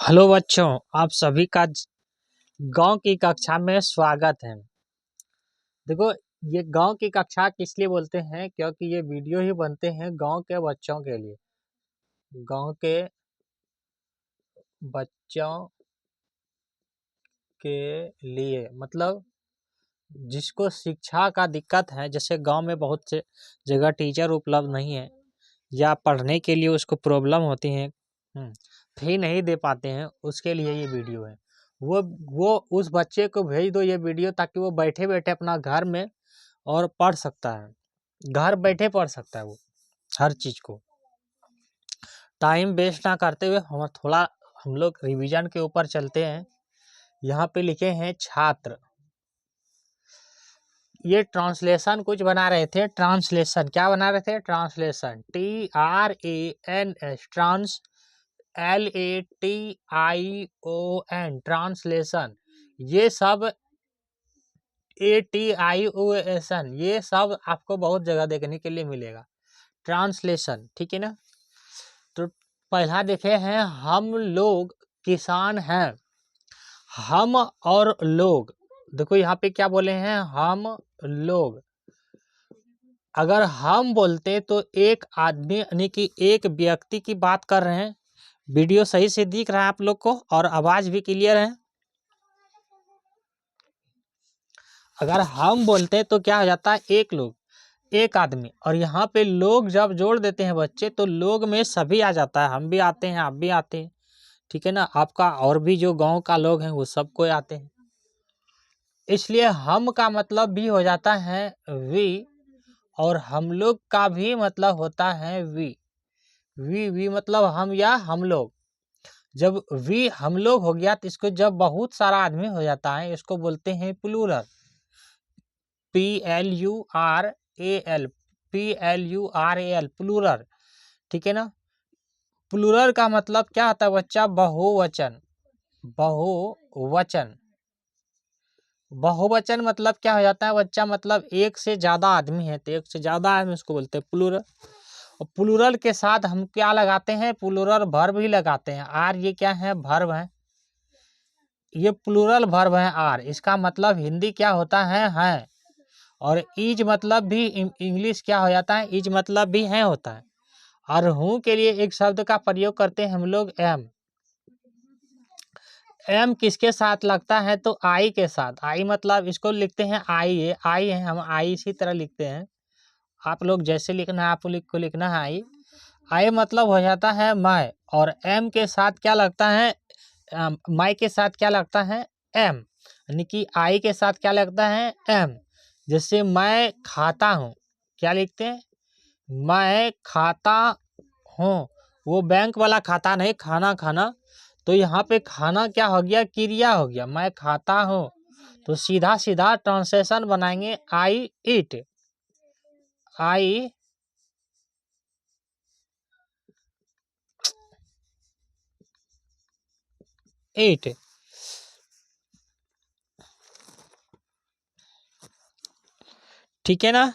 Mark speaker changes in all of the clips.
Speaker 1: Hello बच्चों, आप सभी का गांव की कक्षा में स्वागत है। देखो, ये गांव की कक्षा किस लिए बोलते हैं, क्योंकि ये वीडियो ही बनते हैं गांव के बच्चों के लिए। गांव के बच्चों के लिए मतलब जिसको शिक्षा का दिक्कत है, जैसे गांव में बहुत से जगह टीचर उपलब्ध नहीं है या पढ़ने के लिए उसको प्रॉब्लम होती है, फी नहीं दे पाते हैं, उसके लिए ये वीडियो है। वो उस बच्चे को भेज दो ये वीडियो, ताकि वो बैठे बैठे अपना घर में और पढ़ सकता है। घर बैठे पढ़ सकता है वो हर चीज को। टाइम वेस्ट ना करते हुए हम लोग रिवीजन के ऊपर चलते हैं। यहाँ पे लिखे हैं छात्र। ये ट्रांसलेशन कुछ बना रहे थे। ट्रांसलेशन क्या बना रहे थे? Translation TRANS, trans LATION, translation. ये सब ATION, ये सब आपको बहुत जगह देखने के लिए मिलेगा। ट्रांसलेशन, ठीक है ना। तो पहला देखे हैं, हम लोग किसान हैं। हम और लोग, देखो यहाँ पे क्या बोले हैं, हम लोग। अगर हम बोलते तो एक आदमी यानी कि एक व्यक्ति की बात कर रहे हैं। वीडियो सही से दिख रहा है आप लोग को और आवाज भी क्लियर है। अगर हम बोलते तो क्या हो जाता है, एक लोग, एक आदमी। और यहाँ पे लोग जब जोड़ देते हैं बच्चे, तो लोग में सभी आ जाता है। हम भी आते हैं, आप भी आते हैं, ठीक है ना। आपका और भी जो गांव का लोग हैं वो सब कोई आते हैं। इसलिए हम का मतलब भी हो जाता है वी, और हम लोग का भी मतलब होता है वी। वी मतलब हम या हम लोग। जब वी हम लोग हो गया, तो इसको जब बहुत सारा आदमी हो जाता है, इसको बोलते हैं प्लूरल। PLURAL, PLURAL, प्लूरल, ठीक है ना। प्लूरल का मतलब क्या होता है बच्चा? बहुवचन। बहुवचन, बहुवचन मतलब क्या हो जाता है बच्चा? मतलब एक से ज्यादा आदमी है, तो एक से ज्यादा आदमी उसको बोलते हैं प्लूरल। और प्लूरल के साथ हम क्या लगाते हैं? प्लूरल वर्ब ही लगाते हैं। आर, ये क्या है? वर्ब है। ये प्लूरल वर्ब है आर। इसका मतलब हिंदी क्या होता है। और इज मतलब भी इंग्लिश क्या हो जाता है? इज मतलब भी है होता है। और हूँ के लिए एक शब्द का प्रयोग करते हैं हम लोग, एम। एम किसके साथ लगता है? तो आई के साथ। आई मतलब इसको लिखते हैं आई है, आई है, हम आई इसी तरह लिखते हैं। आप लोग जैसे लिखना है, आप को लिखना है आई। आई मतलब हो जाता है मैं, और एम के साथ क्या लगता है? माई के साथ क्या लगता है? एम। यानी कि आई के साथ क्या लगता है? एम। जैसे मैं खाता हूँ, क्या लिखते हैं? मैं खाता हूँ। वो बैंक वाला खाता नहीं, खाना खाना। तो यहाँ पे खाना क्या हो गया? क्रिया हो गया। मैं खाता हूँ, तो सीधा सीधा ट्रांसलेशन बनाएंगे, आई ईट। आई ईट, ठीक है ना।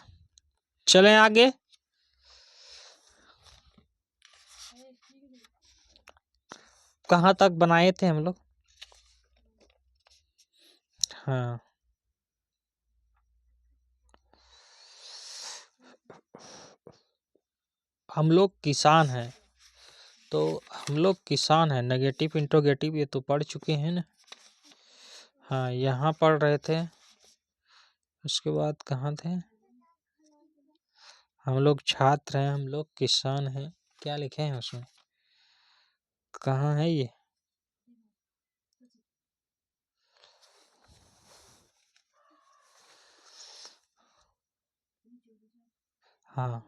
Speaker 1: चलें आगे। कहाँ तक बनाए थे हम लोग? हाँ, हम लोग किसान हैं। तो हम लोग किसान हैं, नेगेटिव इंट्रोगेटिव ये तो पढ़ चुके हैं ना। हाँ, यहाँ पढ़ रहे थे। उसके बाद कहाँ थे? हम लोग छात्र हैं, हम लोग किसान हैं, क्या लिखे हैं उसमें? कहाँ है ये? हाँ,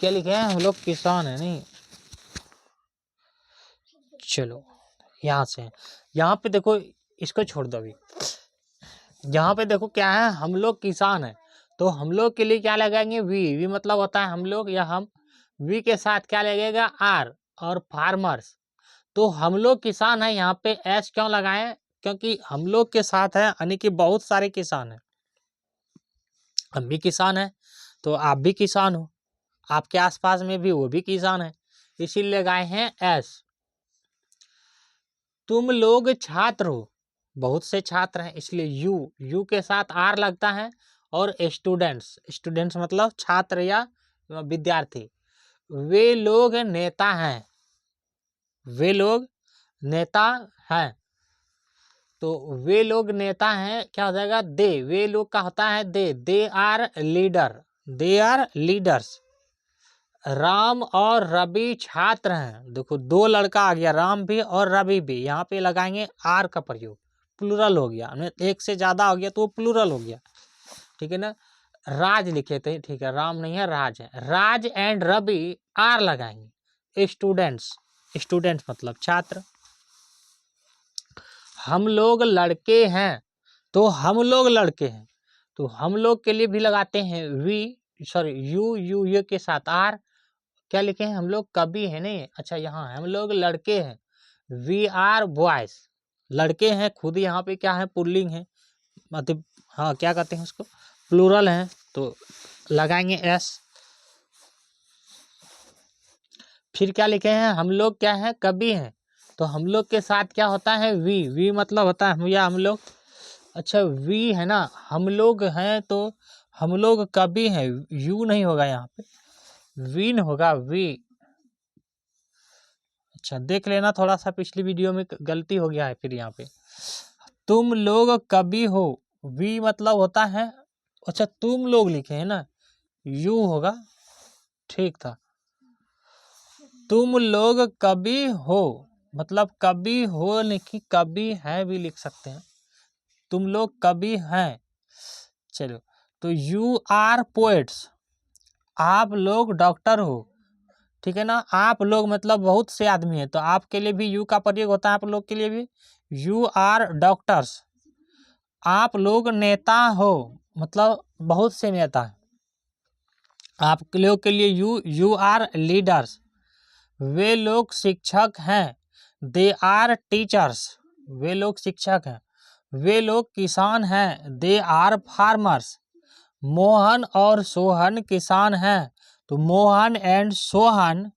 Speaker 1: क्या लिखे हैं? हम लोग किसान है नहीं। चलो यहाँ से, यहाँ पे देखो, इसको छोड़ दो अभी। यहाँ पे देखो क्या है, हम लोग किसान है। तो हम लोग के लिए क्या लगाएंगे? वी। वी मतलब होता है हम लोग या हम। वी के साथ क्या लगेगा? आर। और फार्मर्स। तो हम लोग किसान है, यहाँ पे एस क्यों लगाएं? क्योंकि हम लोग के साथ है, यानी कि बहुत सारे किसान हैं। हम भी किसान हैं, तो आप भी किसान हो, आपके आसपास में भी वो भी किसान है, इसीलिए लगाए हैं एस। तुम लोग छात्र हो, बहुत से छात्र हैं इसलिए यू के साथ आर लगता है, और स्टूडेंट्स मतलब छात्र या विद्यार्थी। वे लोग नेता हैं, वे लोग नेता हैं, तो वे लोग नेता हैं क्या हो जाएगा, वे लोग का होता है दे आर लीडर्स। राम और रवि छात्र हैं, देखो दो लड़का आ गया, राम भी और रवि भी, यहाँ पे लगाएंगे आर का प्रयोग, प्लूरल हो गया, एक से ज्यादा हो गया तो वो प्लूरल हो गया, ठीक है ना। राज लिखे थे, ठीक है, राम नहीं है राज है, राज एंड रवि आर लगाएंगे। स्टूडेंट्स मतलब छात्र। हम लोग लड़के हैं, तो हम लोग लड़के हैं, तो हम लोग के लिए भी लगाते हैं यू के साथ आर। क्या लिखे हैं हम लोग, कभी है नहीं, अच्छा यहाँ हम लोग लड़के हैं, वी आर बॉयज, लड़के हैं खुद यहाँ पे क्या है, पुल्लिंग है, मतलब हाँ क्या कहते हैं उसको, प्लूरल है, तो लगाएंगे एस। फिर क्या लिखे हैं, हम लोग क्या है, कभी हैं, तो हम लोग के साथ क्या होता है, वी मतलब होता है या हम लोग, अच्छा वी है ना, हम लोग हैं तो हम लोग कभी हैं, यू नहीं होगा यहाँ पे, वीन होगा वी। अच्छा देख लेना, थोड़ा सा पिछली वीडियो में गलती हो गया है। फिर यहाँ पे तुम लोग कभी हो, वी मतलब होता है, अच्छा तुम लोग लिखे हैं ना, यू होगा, ठीक था। तुम लोग कभी हो मतलब कभी हो लिखी, कभी है भी लिख सकते हैं, तुम लोग कभी हैं। चलो, तो यू आर पोएट्स, आप लोग डॉक्टर हो, ठीक है ना। आप लोग मतलब बहुत से आदमी है, तो आपके लिए भी यू का प्रयोग होता है, आप लोग के लिए भी, यू आर डॉक्टर्स। आप लोग नेता हो, मतलब बहुत से नेता हैं, आप लोग के लिए यू आर लीडर्स। वे लोग शिक्षक हैं, दे आर टीचर्स, वे लोग शिक्षक हैं। वे लोग किसान हैं, दे आर फार्मर्स। मोहन और सोहन किसान हैं, तो Mohan and Sohan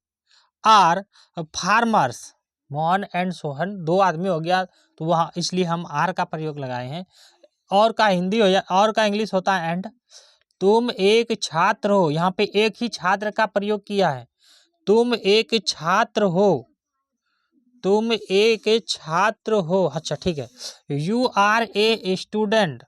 Speaker 1: are farmers. Mohan and Sohan दो आदमी हो गया, तो वहाँ इसलिए हम आर का प्रयोग लगाए हैं। और का हिंदी हो या और का इंग्लिश होता है एंड। तुम एक छात्र हो, यहाँ पे एक ही छात्र का प्रयोग किया है, तुम एक छात्र हो, तुम एक छात्र हो, अच्छा ठीक है। You are a student,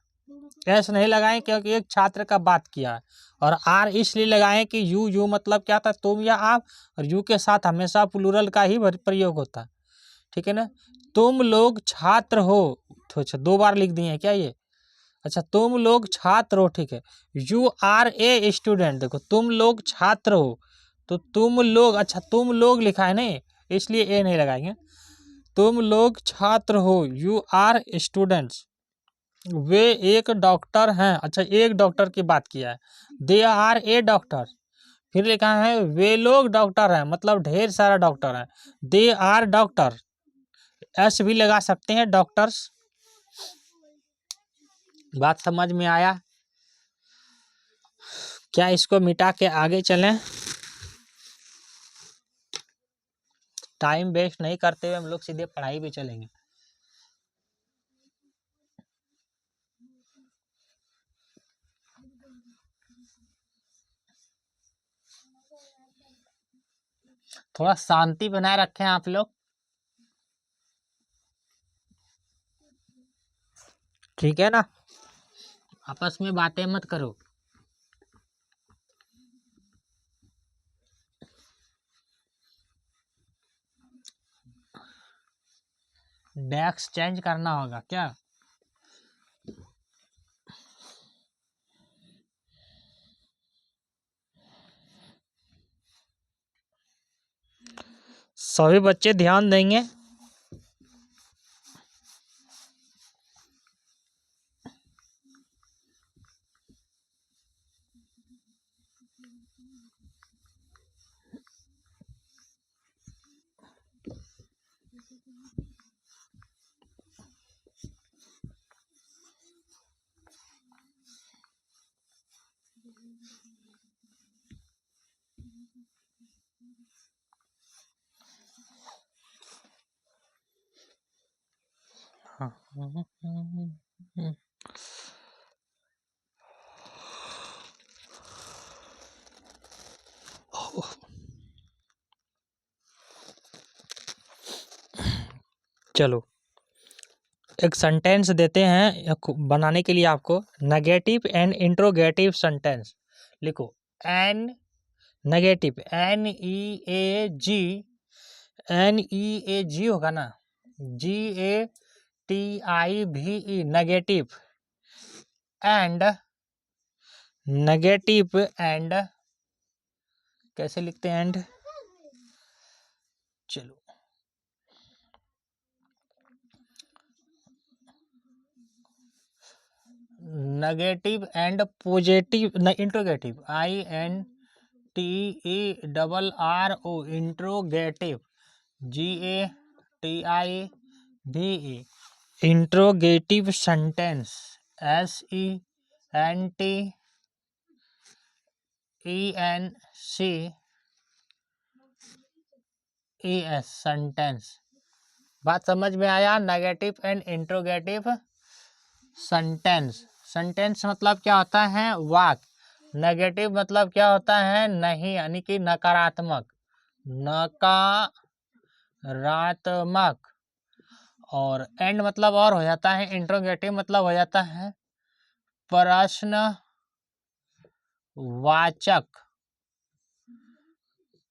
Speaker 1: S नहीं लगाएं क्योंकि एक छात्र का बात किया है, और आर इसलिए लगाएं कि यू मतलब क्या था, तुम या आप, और यू के साथ हमेशा प्लूरल का ही प्रयोग होता है, ठीक है ना। तुम लोग छात्र हो, तो अच्छा दो बार लिख दिए हैं क्या ये, अच्छा तुम लोग छात्र हो, ठीक है। यू आर ए स्टूडेंट, देखो तुम लोग छात्र हो, तो तुम लोग, अच्छा तुम लोग लिखा है नहीं, इसलिए ए नहीं लगाएंगे। तुम लोग छात्र हो, यू आर स्टूडेंट्स। वे एक डॉक्टर हैं, अच्छा एक डॉक्टर की बात किया है, दे आर ए डॉक्टर। फिर लिखा है वे लोग डॉक्टर हैं, मतलब ढेर सारा डॉक्टर है, दे आर डॉक्टर। एस भी लगा सकते हैं, डॉक्टर्स। बात समझ में आया क्या, इसको मिटा के आगे चलें, टाइम वेस्ट नहीं करते हुए हम लोग सीधे पढ़ाई पे चलेंगे। थोड़ा शांति बनाए रखें आप लोग, ठीक है ना, आपस में बातें मत करो। डेस्क चेंज करना होगा क्या, सभी बच्चे ध्यान देंगे। हाँ। चलो एक सेंटेंस देते हैं बनाने के लिए आपको, नेगेटिव एंड इंट्रोगेटिव सेंटेंस लिखो। एन नेगेटिव NEAG होगा ना, GATIVE negative, and negative and कैसे लिखते हैं एंड, चलो negative and positive interrogative INTERRO interrogative GATIVE interrogative sentence SENTENCES sentence. बात समझ में आया? Negative and interrogative sentence. Sentence मतलब क्या होता है? वाक्य। नेगेटिव मतलब क्या होता है? नहीं, यानी कि नकारात्मक, नकारात्मक। और एंड मतलब और हो जाता है, इंट्रोगेटिव मतलब हो जाता है प्रश्नवाचक,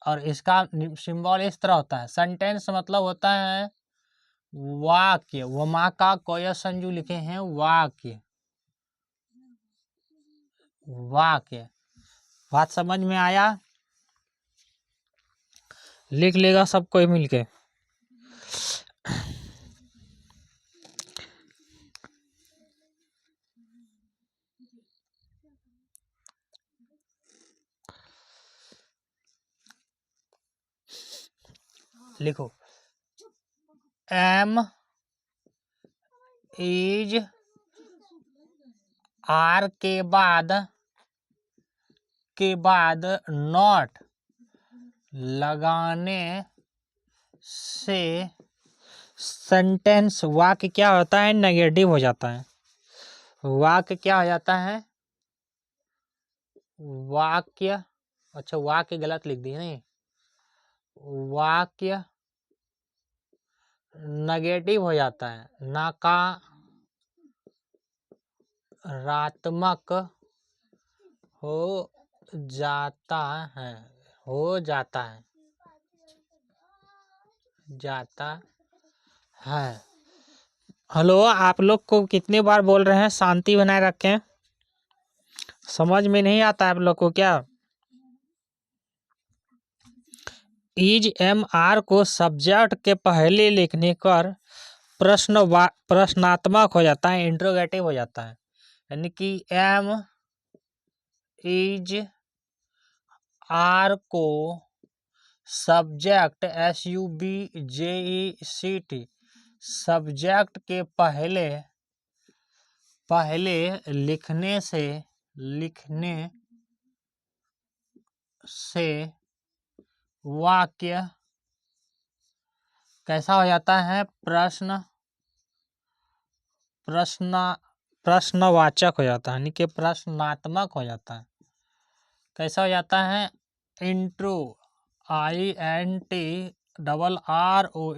Speaker 1: और इसका सिंबल इस तरह होता है। सेंटेंस मतलब होता है वाक्य, वमा का कोय संजू लिखे हैं, वाक्य, वाक्य। बात समझ में आया? लिख लेगा सब कोई मिलके। लिखो एम इज आर के बाद नॉट लगाने से सेंटेंस वाक्य क्या होता है? नेगेटिव हो जाता है। वाक्य क्या हो जाता है? वाक्य, अच्छा वाक्य गलत लिख दी नहीं, वाक्य नेगेटिव हो जाता है, नकारात्मक हो जाता है, जाता है। हेलो, आप लोग को कितनी बार बोल रहे हैं शांति बनाए रखें? समझ में नहीं आता आप लोग को क्या? इज MR को सब्जेक्ट के पहले लिखने पर प्रश्नात्मक हो जाता है, इंट्रोगेटिव हो जाता है। यानी कि एम इज आर को सब्जेक्ट SUBJECT सब्जेक्ट के पहले लिखने से वाक्य कैसा हो जाता है? प्रश्नवाचक हो जाता है, यानी कि प्रश्नात्मक हो जाता है। कैसा हो जाता है? इंट्रो INTRRO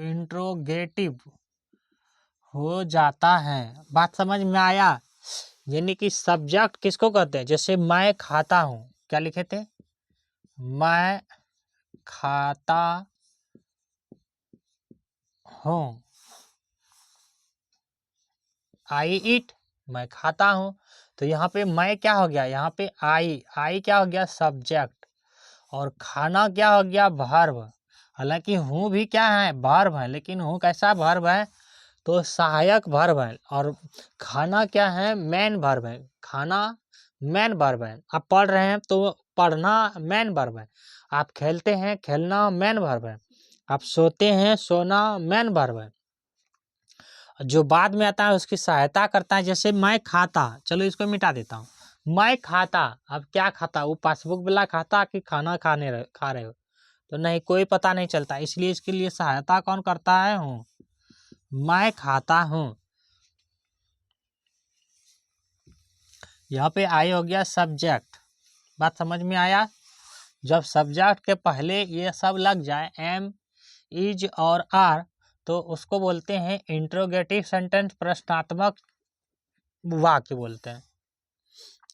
Speaker 1: इंट्रोगेटिव हो जाता है। बात समझ में आया? यानी कि सब्जेक्ट किसको कहते हैं? जैसे मैं खाता हूँ, क्या लिखे थे? मैं खाता हूँ, आई ईट, मैं खाता हूँ। तो यहाँ पे मैं क्या हो गया? यहाँ पे आई क्या हो गया? सब्जेक्ट। और खाना क्या हो गया? वर्ब। हालांकि हूँ भी क्या है? वर्ब है, लेकिन हूँ कैसा वर्ब है? तो सहायक वर्ब है। और खाना क्या है? मेन वर्ब है। खाना मेन वर्ब है। आप पढ़ रहे हैं तो पढ़ना मेन वर्ब है। आप खेलते हैं, खेलना मेन वर्ब है। आप सोते हैं, सोना मेन वर्ब है। जो बाद में आता है उसकी सहायता करता है। जैसे मैं खाता, चलो इसको मिटा देता हूँ। मैं खाता, अब क्या खाता? वो पासबुक वाला खाता कि खाना खा रहे हो? तो नहीं, कोई पता नहीं चलता। इसलिए इसके लिए सहायता कौन करता है? हूँ। मैं खाता हूँ। यहाँ पे आई हो गया सब्जेक्ट। बात समझ में आया? जब सब्जेक्ट के पहले ये सब लग जाए एम, इज और आर, तो उसको बोलते हैं इंट्रोगेटिव सेंटेंस, प्रश्नात्मक वाक्य बोलते हैं।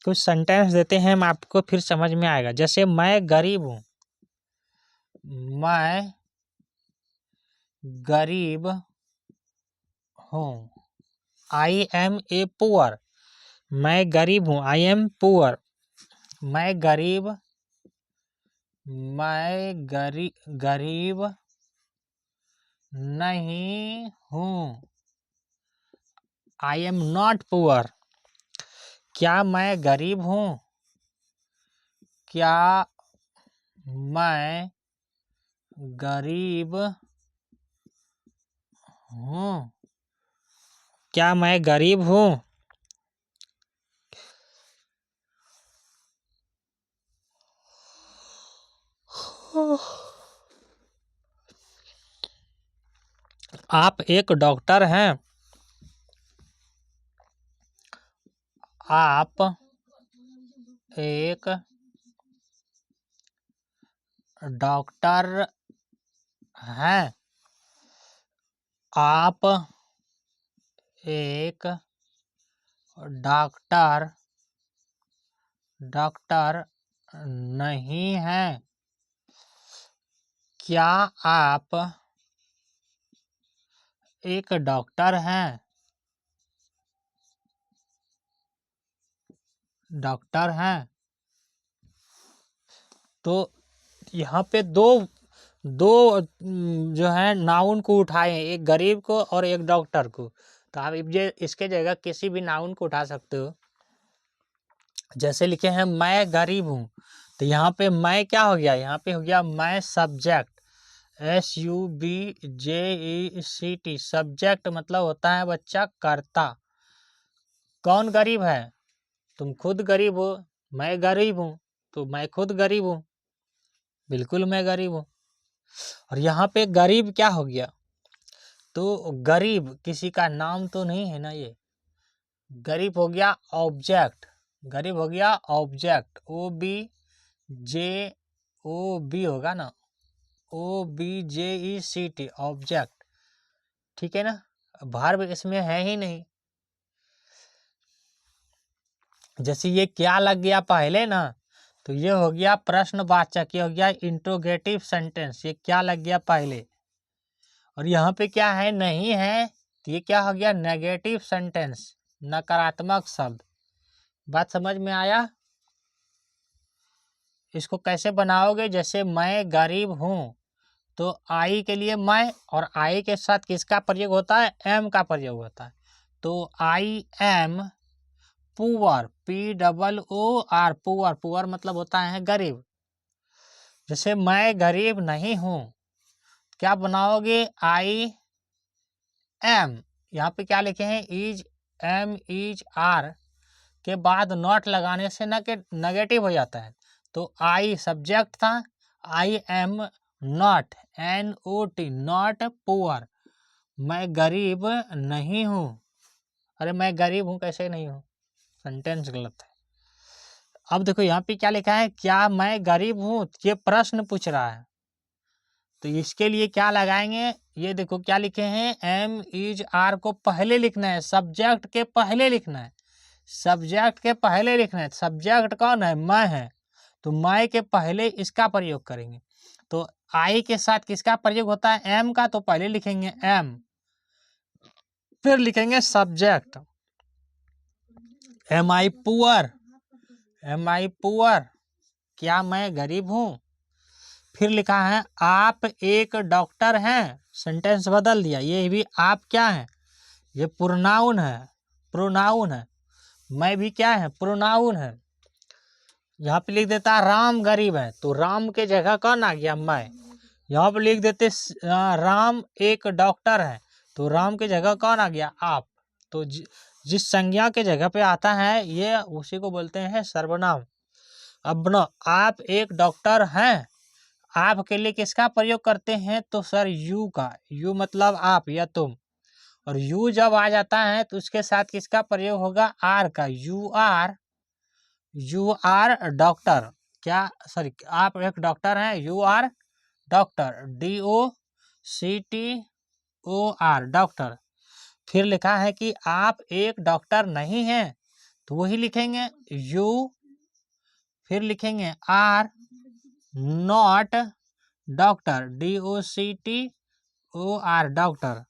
Speaker 1: कुछ सेंटेंस देते हैं हम आपको, फिर समझ में आएगा। जैसे मैं गरीब हूँ, मैं गरीब हूँ। आई एम ए पुअर, मैं गरीब हूँ। आई एम पुअर, मैं गरीब गरीब नहीं हूँ। आई एम नॉट पुअर, क्या मैं गरीब हूँ? क्या मैं गरीब हूँ? क्या मैं गरीब हूँ? आप एक डॉक्टर हैं। आप एक डॉक्टर हैं। आप एक डॉक्टर नहीं हैं। क्या आप एक डॉक्टर हैं? डॉक्टर हैं। तो यहाँ पे दो जो है नाउन को उठाए हैं, एक गरीब को और एक डॉक्टर को। तो आप इसके जगह किसी भी नाउन को उठा सकते हो। जैसे लिखे हैं मैं गरीब हूँ, तो यहाँ पे मैं क्या हो गया? यहाँ पे हो गया मैं सब्जेक्ट, SUBJECT। सब्जेक्ट मतलब होता है बच्चा कर्ता। कौन गरीब है? तुम खुद गरीब हो। मैं गरीब हूँ, तो मैं खुद गरीब हूँ। बिल्कुल मैं गरीब हूँ। और यहाँ पे गरीब क्या हो गया? तो गरीब किसी का नाम तो नहीं है ना, ये गरीब हो गया ऑब्जेक्ट। गरीब हो गया ऑब्जेक्ट, OBJOB होगा ना, OBJECT, ऑब्जेक्ट। ठीक है ना, वर्ब इसमें है ही नहीं। जैसे ये क्या लग गया पहले ना, तो ये हो गया प्रश्नवाचक, ये हो गया इंट्रोगेटिव सेंटेंस। ये क्या लग गया पहले, और यहाँ पे क्या है? नहीं है, तो ये क्या हो गया? नेगेटिव सेंटेंस, नकारात्मक शब्द। बात समझ में आया? इसको कैसे बनाओगे? जैसे मैं गरीब हूँ, तो आई के लिए मैं, और आई के साथ किसका प्रयोग होता है? एम का प्रयोग होता है। तो I am poor, POOR, poor. Poor मतलब होता है गरीब। जैसे मैं गरीब नहीं हूँ, क्या बनाओगे? आई एम, यहाँ पे क्या लिखे हैं? इज, एम, इज, आर के बाद नॉट लगाने से नेगेटिव हो जाता है। तो आई सब्जेक्ट था, I am not, NOT, not poor, मैं गरीब नहीं हूँ। अरे मैं गरीब हूँ कैसे नहीं हूँ? सेंटेंस गलत है। अब देखो यहाँ पे क्या लिखा है? क्या मैं गरीब हूँ? ये प्रश्न पूछ रहा है, तो इसके लिए क्या लगाएंगे? ये देखो क्या लिखे हैं? एम, इज, आर को पहले लिखना है, सब्जेक्ट के पहले लिखना है। सब्जेक्ट के पहले लिखना है। सब्जेक्ट कौन है? मैं है, तो मैं के पहले इसका प्रयोग करेंगे। तो आई के साथ किसका प्रयोग होता है? एम का, तो पहले लिखेंगे एम, फिर लिखेंगे सब्जेक्ट, एम आई पुअर, एम आई पुअर, क्या मैं गरीब हूँ। फिर लिखा है आप एक डॉक्टर हैं। सेंटेंस बदल दिया, ये भी आप क्या है? ये प्रोनाउन है, प्रोनाउन है। मैं भी क्या है? प्रोनाउन है। यहाँ पे लिख देता राम गरीब है, तो राम के जगह कौन आ गया? मैं। यहाँ पे लिख देते राम एक डॉक्टर है, तो राम के जगह कौन आ गया? आप। तो जिस संज्ञा के जगह पे आता है ये उसी को बोलते हैं सर्वनाम। अब बनो, आप एक डॉक्टर हैं, आप के लिए किसका प्रयोग करते हैं? तो सर यू का। यू मतलब आप या तुम, और यू जब आ जाता है तो उसके साथ किसका प्रयोग होगा? आर का। You are you are doctor, क्या सॉरी आप एक डॉक्टर हैं, you are doctor, DOCTOR doctor. फिर लिखा है कि आप एक डॉक्टर नहीं हैं, तो वही लिखेंगे यू, फिर लिखेंगे are not doctor, DOCTOR doctor.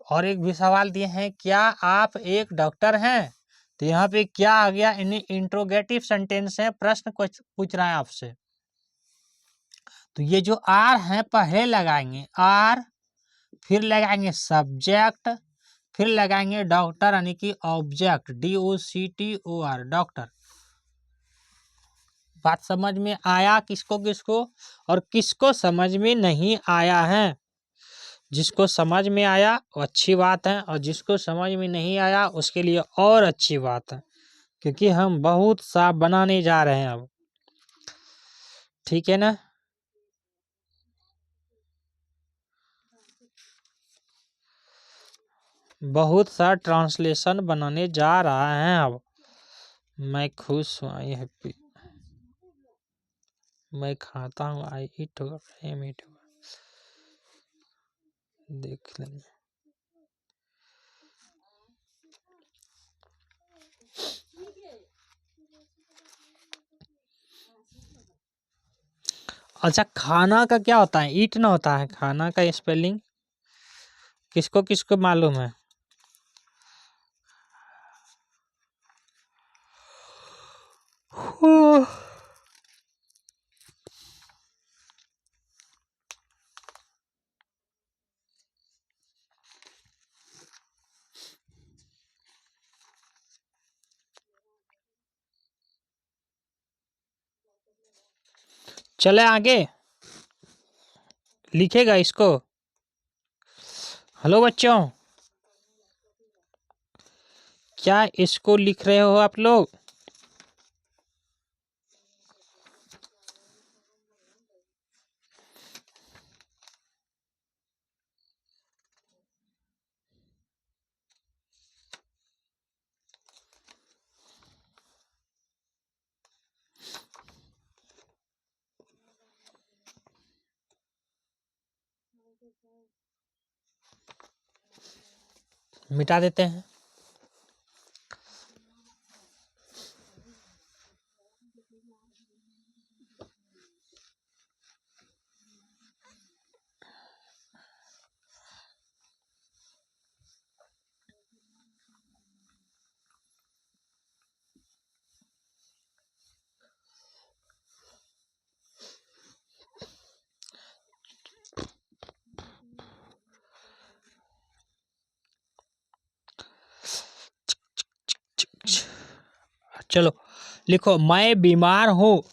Speaker 1: और एक भी सवाल दिए हैं, क्या आप एक डॉक्टर हैं, तो यहाँ पे क्या आ गया, इंट्रोगेटिव सेंटेंस है, प्रश्न पूछ रहा है आपसे। तो ये जो आर है पहले लगाएंगे आर, फिर लगाएंगे सब्जेक्ट, फिर लगाएंगे डॉक्टर यानी कि ऑब्जेक्ट, DOCTOR डॉक्टर। बात समझ में आया किसको किसको, और किसको समझ में नहीं आया है? जिसको समझ में आया वो अच्छी बात है, और जिसको समझ में नहीं आया उसके लिए और अच्छी बात है, क्योंकि हम बहुत सा बनाने जा रहे हैं अब। ठीक है ना? बहुत सा ट्रांसलेशन बनाने जा रहा है अब। मैं खुश हूँ, आई हैप्पी, मैं खाता हूँ, आई ईट, देख लेंगे। अच्छा, खाना का क्या होता है? ईट ना होता है, खाना का स्पेलिंग किसको किसको मालूम है? चले आगे, लिखेगा इसको। हेलो बच्चों, क्या इसको लिख रहे हो आप लोग? मिटा देते हैं। चलो लिखो, मैं बीमार हूँ,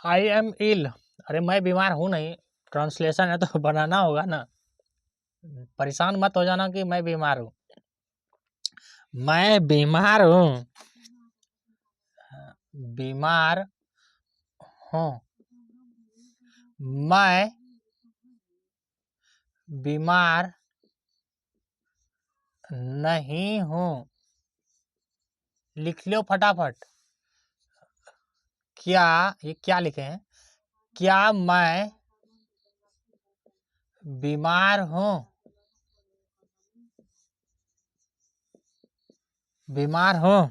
Speaker 1: आई एम इल। अरे मैं बीमार हूँ नहीं, ट्रांसलेशन है तो बनाना होगा ना, परेशान मत हो जाना कि मैं बीमार हूँ। मैं बीमार हूँ, बीमार हूँ, मैं बीमार नहीं हूँ। लिख लो फटाफट। क्या, ये क्या लिखे हैं? क्या मैं बीमार हूँ? बीमार हूँ।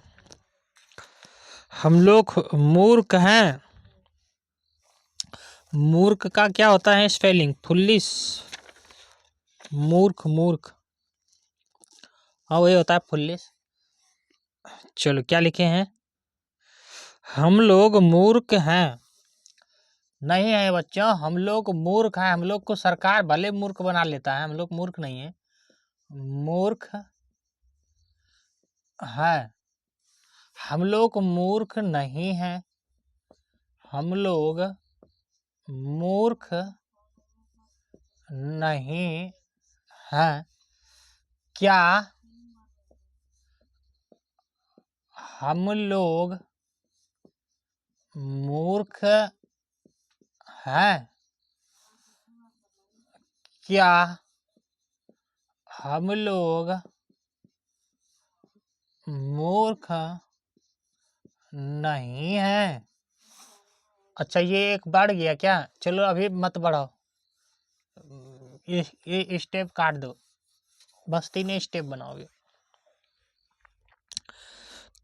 Speaker 1: हम लोग मूर्ख हैं। मूर्ख का क्या होता है स्पेलिंग? फुल्लिश, मूर्ख, मूर्ख, हाँ वही होता है फुल्लिश। चलो क्या लिखे हैं? हम लोग मूर्ख हैं। नहीं है बच्चों, हम लोग मूर्ख हैं। हम लोग को सरकार भले मूर्ख बना लेता है, हम लोग मूर्ख नहीं है, मूर्ख है। हम लोग मूर्ख नहीं हैं, हम लोग मूर्ख नहीं हैं। क्या हम लोग मूर्ख हैं? क्या हम लोग मूर्ख नहीं है। अच्छा ये एक बढ़ गया क्या? चलो अभी मत बढ़ाओ, ये स्टेप काट दो, बस 3 स्टेप बनाओगे।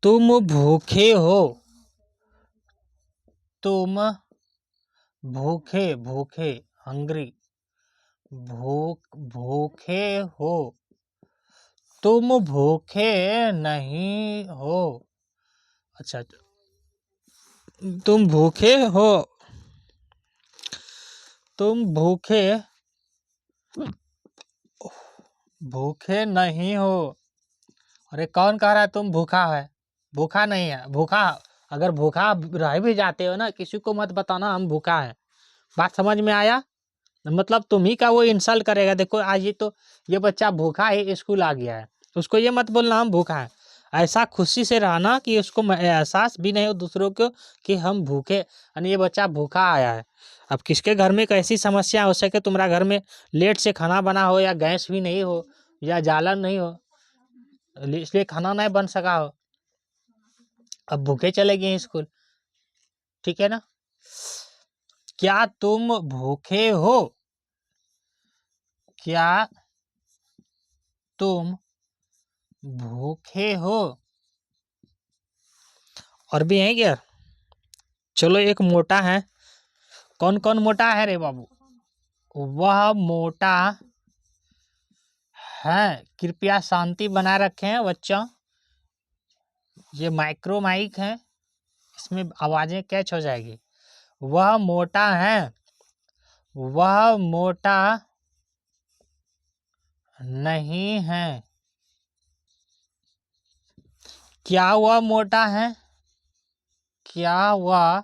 Speaker 1: तुम भूखे हो, तुम भूखे, भूखे हंग्री, भूखे हो, तुम भूखे नहीं हो। अच्छा तुम भूखे हो, तुम भूखे भूखे नहीं हो। अरे कौन कह रहा है तुम भूखा है? भूखा नहीं है। भूखा अगर भूखा रह भी जाते हो ना, किसी को मत बताना हम भूखा है। बात समझ में आया? मतलब तुम ही का वो इंसल्ट करेगा। देखो आज ये बच्चा भूखा है, स्कूल आ गया है, उसको ये मत बोलना हम भूखा है। ऐसा खुशी से रहना कि उसको एहसास भी नहीं हो दूसरों को कि हम भूखे, यानी ये बच्चा भूखा आया है। अब किसके घर में कैसी समस्या हो सके, तुम्हारा घर में लेट से खाना बना हो, या गैस भी नहीं हो, या जालन नहीं हो, इसलिए खाना नहीं बन सका हो, अब भूखे चले गए स्कूल। ठीक है ना? क्या तुम भूखे हो? क्या तुम भूखे हो? और भी है क्या? चलो एक मोटा है। कौन कौन मोटा है रे बाबू? वह मोटा है। कृपया शांति बनाए रखें बच्चों। ये माइक्रो माइक है, इसमें आवाजें कैच हो जाएगी। वह मोटा है, वह मोटा नहीं है। क्या वह मोटा है? क्या वह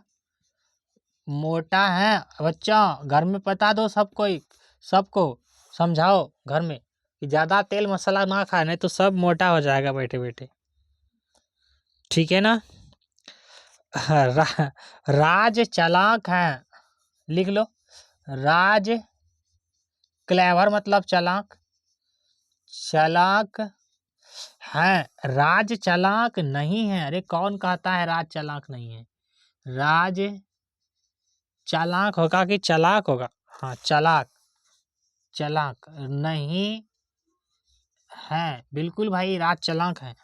Speaker 1: मोटा है? बच्चों घर में बता दो सबको समझाओ घर में कि ज्यादा तेल मसाला ना खाए, नहीं तो सब मोटा हो जाएगा बैठे बैठे। ठीक है ना? राज चालाक है, लिख लो। राज क्लेवर मतलब चालाक, चालाक है। राज चालाक नहीं है। अरे कौन कहता है राज चालाक नहीं है? राज चालाक होगा कि चालाक होगा? हाँ चालाक, चालाक नहीं है। बिल्कुल भाई राज चालाक है।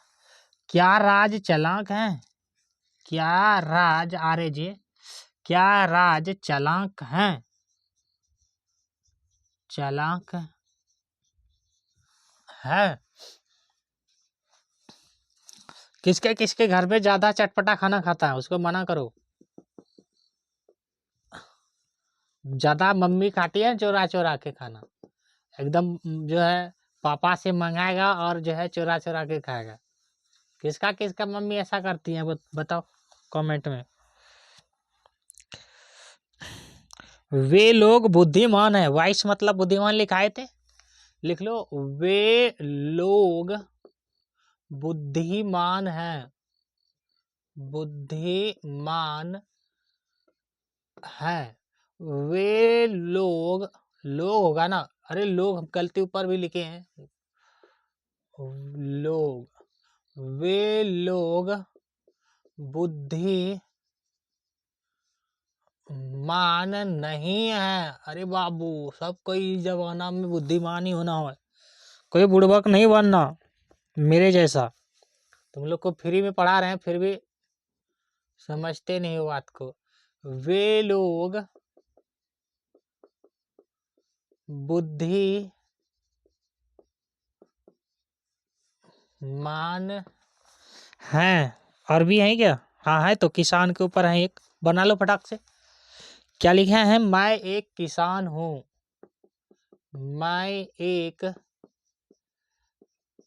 Speaker 1: क्या राज चालाक है? क्या राज आरे जी, क्या राज चालाक है? चालाक है। किसके किसके घर में ज्यादा चटपटा खाना खाता है उसको मना करो। ज्यादा मम्मी खाती है चोरा चोरा के खाना, एकदम जो है पापा से मंगाएगा और जो है चोरा चोरा के खाएगा। किसका किसका मम्मी ऐसा करती है बताओ कमेंट में। वे लोग बुद्धिमान है, वाइस मतलब बुद्धिमान लिखाए थे, लिख लो। वे लोग बुद्धिमान है, बुद्धिमान है। वे लोग, लोग होगा ना, अरे लोग हम गलती ऊपर भी लिखे हैं। लोग, वे लोग बुद्धिमान नहीं है। अरे बाबू सब कोई जमाना में बुद्धिमान ही होना हो, कोई बुड़बक नहीं बनना मेरे जैसा। तुम लोग को फ्री में पढ़ा रहे हैं फिर भी समझते नहीं हो बात को। वे लोग बुद्धिमान हैं। और भी है क्या? हाँ है तो किसान के ऊपर है एक, बना लो फटाक से। क्या लिखा है? मैं एक किसान हूँ, मैं एक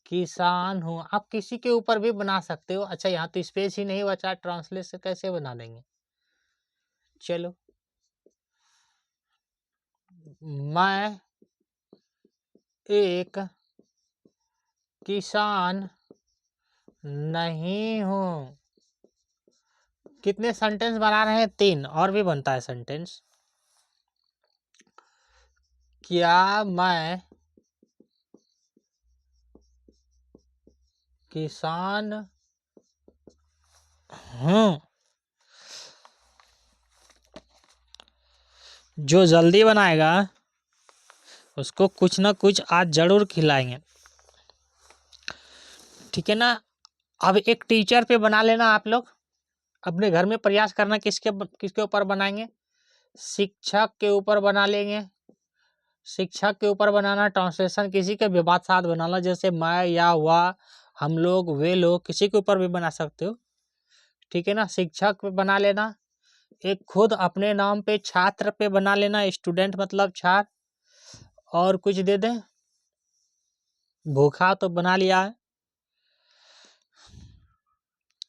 Speaker 1: किसान हूँ। आप किसी के ऊपर भी बना सकते हो। अच्छा यहाँ तो स्पेस ही नहीं बचा, ट्रांसलेशन कैसे बना देंगे? चलो, मैं एक किसान नहीं हूँ। कितने सेंटेंस बना रहे हैं? 3 और भी बनता है सेंटेंस। क्या मैं किसान हूँ। जो जल्दी बनाएगा उसको कुछ ना कुछ आज जरूर खिलाएंगे, ठीक है ना। अब एक टीचर पे बना लेना आप लोग, अपने घर में प्रयास करना। किसके ऊपर बनाएंगे? शिक्षक के ऊपर बना लेंगे। शिक्षक के ऊपर बनाना, ट्रांसलेशन किसी के भी बात साथ बनाना, जैसे मैं या वह, हम लोग, वे लोग, किसी के ऊपर भी बना सकते हो, ठीक है ना। शिक्षक पे बना लेना। एक खुद अपने नाम पे छात्र पे बना लेना, स्टूडेंट मतलब छात्र। और कुछ दे दें? भूखा तो बना लिया है।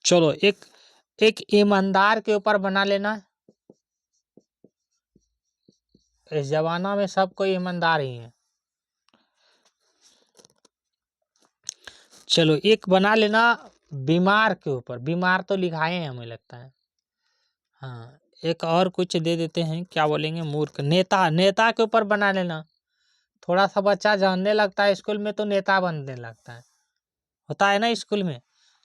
Speaker 1: चलो एक ईमानदार के ऊपर बना लेना। इस जमाना में सब कोई ईमानदार ही है। चलो एक बना लेना बीमार के ऊपर। बीमार तो लिखाए हैं हमें लगता है। हाँ, एक और कुछ दे देते हैं, क्या बोलेंगे, मूर्ख। नेता, नेता के ऊपर बना लेना। थोड़ा सा बच्चा जानने लगता है स्कूल में तो नेता बनने लगता है, होता है ना स्कूल में।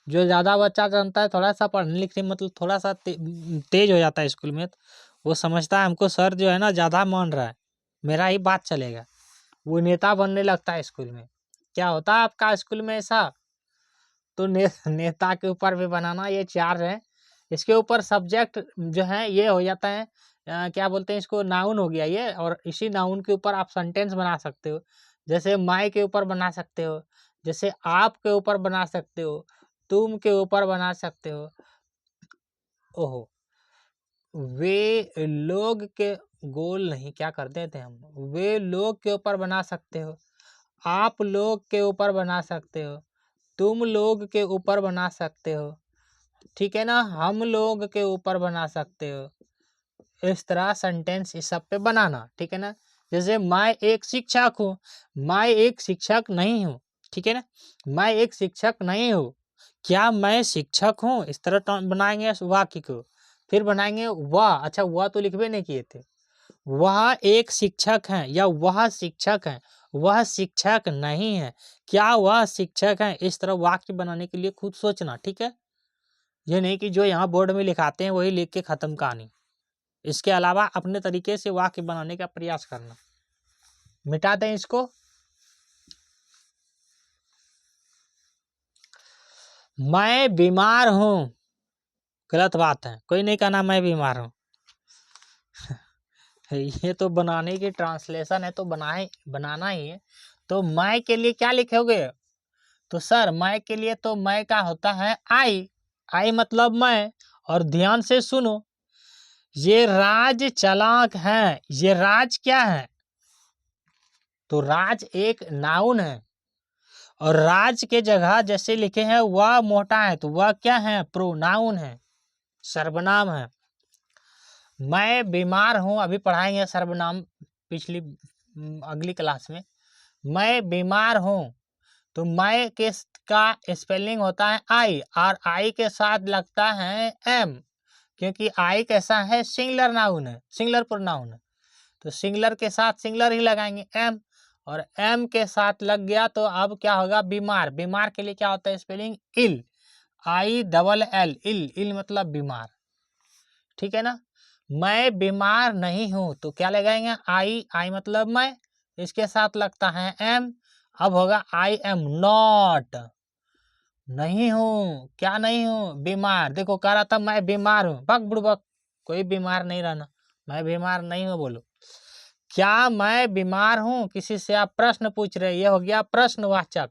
Speaker 1: जो ज़्यादा बच्चा जानता है, थोड़ा सा पढ़ने लिखने मतलब थोड़ा सा तेज हो जाता है स्कूल में, तो वो समझता है हमको सर जो है ना ज़्यादा मान रहा है, मेरा ही बात चलेगा, वो नेता बनने लगता है स्कूल में। क्या होता है आपका स्कूल में ऐसा? तो नेता के ऊपर भी बनाना। ये चार है। इसके ऊपर सब्जेक्ट जो है ये हो जाता है क्या बोलते हैं इसको, नाउन हो गया ये। और इसी नाउन के ऊपर आप सेंटेंस बना सकते हो। जैसे माई के ऊपर बना सकते हो, जैसे आप के ऊपर बना सकते हो, तुम के ऊपर बना सकते हो। ओहो, वे लोग के, गोल नहीं, क्या करते थे हम, वे लोग के ऊपर बना सकते हो, आप लोग के ऊपर बना सकते हो, तुम लोग के ऊपर बना सकते हो, ठीक है ना, हम लोग के ऊपर बना सकते हो। इस तरह सेंटेंस इस सब पे बनाना, ठीक है ना। जैसे मैं एक शिक्षक हूँ, मैं एक शिक्षक नहीं हूँ, ठीक है ना। मैं एक शिक्षक नहीं हूँ, क्या मैं शिक्षक हूँ, इस तरह बनाएंगे वाक्य को। फिर बनाएंगे वह। अच्छा, वह तो लिखबे नहीं किए थे। वह एक शिक्षक है या वह शिक्षक है, वह शिक्षक नहीं है, क्या वह शिक्षक है। इस तरह वाक्य बनाने के लिए खुद सोचना, ठीक है। ये नहीं कि जो यहाँ बोर्ड में लिखाते हैं वही लिख के खत्म कहानी। इसके अलावा अपने तरीके से वाक्य बनाने का प्रयास करना। मिटा दें इसको। मैं बीमार हूँ, गलत बात है, कोई नहीं कहना मैं बीमार हूँ। ये तो बनाने की ट्रांसलेशन है, तो बनाना ही है। तो मैं के लिए क्या लिखोगे? तो सर मैं के लिए तो मैं का होता है आई। आई मतलब मैं। और ध्यान से सुनो, ये राज चालाक है। ये राज क्या है? तो राज एक नाउन है, और राज के जगह जैसे लिखे हैं वह मोटा है, तो वह क्या है? प्रोनाउन है, सर्वनाम है। मैं बीमार हूं, अभी पढ़ाएंगे सर्वनाम अगली क्लास में। मैं बीमार हूं, तो मैं का स्पेलिंग होता है आई, और आई के साथ लगता है एम, क्योंकि आई कैसा है? सिंगुलर नाउन है, सिंगुलर प्रोनाउन है, तो सिंगुलर के साथ सिंगुलर ही लगाएंगे एम। और एम के साथ लग गया तो अब क्या होगा? बीमार। बीमार के लिए क्या होता है spelling? Ill, I double L, ill. Ill मतलब बीमार, ठीक है ना। मैं बीमार नहीं हूं, तो क्या लगाएंगे? आई, आई मतलब मैं, इसके साथ लगता है एम। अब होगा आई एम नॉट, नहीं हूं, क्या नहीं हूं? बीमार। देखो कह रहा था मैं बीमार हूं, बक बुड़बक, कोई बीमार नहीं रहना, मैं बीमार नहीं हूं। बोलो, क्या मैं बीमार हूं? किसी से आप प्रश्न पूछ रहे, ये हो गया प्रश्नवाचक।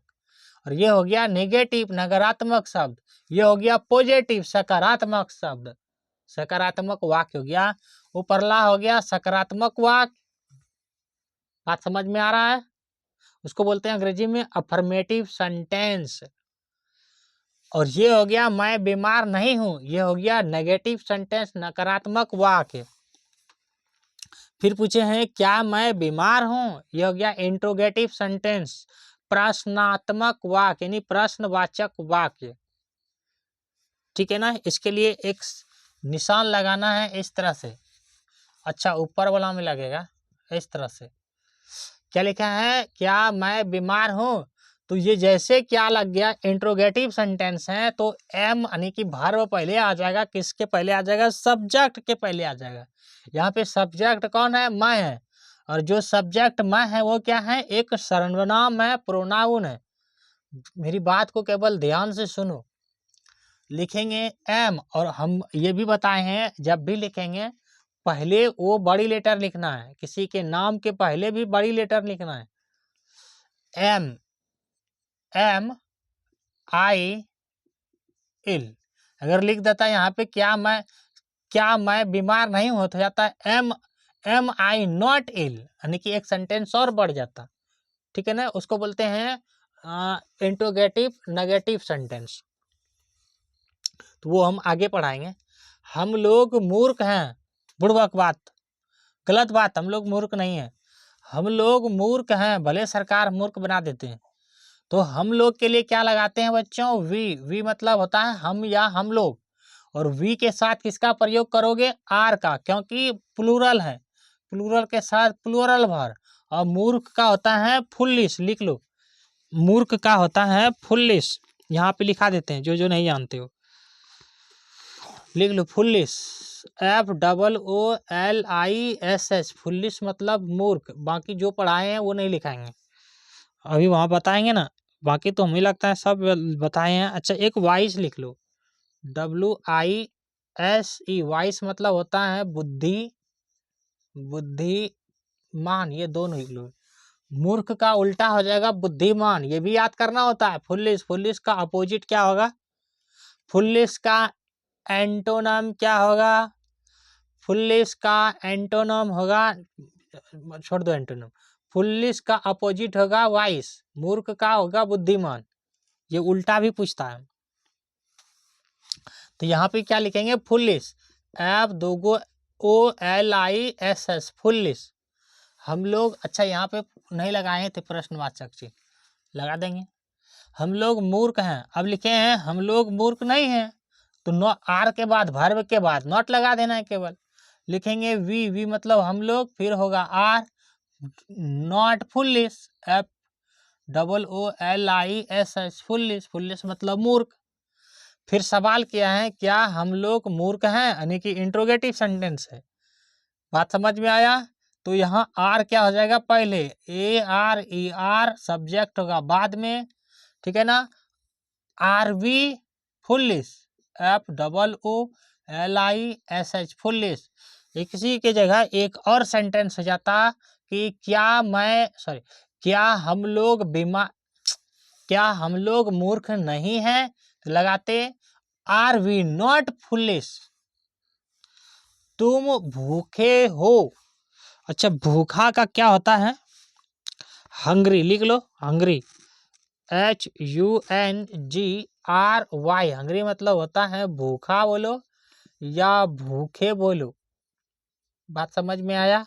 Speaker 1: और ये हो गया नेगेटिव, नकारात्मक शब्द। ये हो गया पॉजिटिव, सकारात्मक शब्द, सकारात्मक वाक्य हो गया। उपरला हो गया सकारात्मक वाक्य। बात समझ में आ रहा है? उसको बोलते हैं अंग्रेजी में अफर्मेटिव सेंटेंस। और ये हो गया मैं बीमार नहीं हूं, ये हो गया नेगेटिव सेंटेंस, नकारात्मक वाक्य। फिर पूछे हैं क्या मैं बीमार हूं, ये हो गया इंट्रोगेटिव सेंटेंस, प्रश्नात्मक वाक्य यानी प्रश्नवाचक वाक्य, ठीक है ना। इसके लिए एक निशान लगाना है इस तरह से। अच्छा, ऊपर वाला में लगेगा इस तरह से। क्या लिखा है? क्या मैं बीमार हूं, तो ये जैसे क्या लग गया, इंट्रोगेटिव सेंटेंस है तो एम यानी कि वर्ब पहले आ जाएगा, किसके पहले आ जाएगा, सब्जेक्ट के पहले आ जाएगा। यहाँ पे सब्जेक्ट कौन है, मैं है, और जो सब्जेक्ट मैं है वो क्या है, एक सर्वनाम है, प्रोनाउन है। मेरी बात को केवल ध्यान से सुनो। लिखेंगे एम, और हम ये भी बताए हैं जब भी लिखेंगे पहले वो बड़ी लेटर लिखना है, किसी के नाम के पहले भी बड़ी लेटर लिखना है। एम, एम आई इल, अगर लिख देता है यहाँ पे क्या मैं बीमार नहीं हूं, तो जाता है एम आई नॉट इल, यानी कि एक सेंटेंस और बढ़ जाता। ठीक है ना, उसको बोलते हैं इंट्रोगेटिव नेगेटिव सेंटेंस। तो वो हम आगे पढ़ाएंगे। हम लोग मूर्ख हैं, बुड़बक बात, गलत बात, हम लोग मूर्ख नहीं हैं। हम लोग मूर्ख हैं, भले सरकार मूर्ख बना देते हैं। तो हम लोग के लिए क्या लगाते हैं बच्चों, वी मतलब होता है हम या हम लोग, और वी के साथ किसका प्रयोग करोगे, आर का, क्योंकि प्लूरल है, प्लूरल के साथ प्लूरल भर। और मूर्ख का होता है फुल्लिश, लिख लो, मूर्ख का होता है फुल्लिश, यहाँ पे लिखा देते हैं जो जो नहीं जानते हो, लिख लो फुल्लिश, FOOLISH, फुल्लिश मतलब मूर्ख। बाकी जो पढ़ाए हैं वो नहीं लिखाएंगे, अभी वहाँ बताएंगे ना, बाकी तो हमें लगता है सब बताए हैं। अच्छा, एक वाइस लिख लो, WISE, वाइस मतलब होता है बुद्धि, बुद्धिमान, ये दोनों लिख लो। मूर्ख का उल्टा हो जाएगा बुद्धिमान, ये भी याद करना होता है। फुल्लिश, फुल्लिश का अपोजिट क्या होगा, फुल्लिश का एंटोनम क्या होगा, फुल्लिश का एंटोनम होगा, छोड़ दो एंटोनम, फुल्लिश का अपोजिट होगा वाइस, मूर्ख का होगा बुद्धिमान, ये उल्टा भी पूछता है। तो यहाँ पे क्या लिखेंगे, फुल्लिश, FOOLISH, फुल्लिश। हम लोग, अच्छा यहाँ पे नहीं लगाए थे प्रश्नवाचक चिन्ह, लगा देंगे। हम लोग मूर्ख हैं, अब लिखे हैं हम लोग मूर्ख नहीं हैं, तो नो आर के बाद वर्ब के बाद नॉट लगा देना है केवल। लिखेंगे वी मतलब हम लोग, फिर होगा आर, नॉट फुल्लिश, FOOLISH, फुल्लिश, फुल्लिश मतलब मूर्ख। फिर सवाल किया है, क्या हम लोग मूर्ख हैं, यानी कि इंट्रोगेटिव सेंटेंस है। बात समझ में आया। तो यहाँ आर क्या हो जाएगा, पहले ARER सब्जेक्ट होगा बाद में, ठीक है ना। RV फुल्लिश, FOOLISH, फुल्लिश। इसी के जगह एक और सेंटेंस हो जाता कि क्या हम लोग बीमार, क्या हम लोग मूर्ख नहीं हैं, तो लगाते आर वी नॉट फुल्लिश, तुम भूखे हो। अच्छा, भूखा का क्या होता है, हंग्री, लिख लो हंग्री, HUNGRY, हंग्री मतलब होता है भूखा बोलो या भूखे बोलो। बात समझ में आया।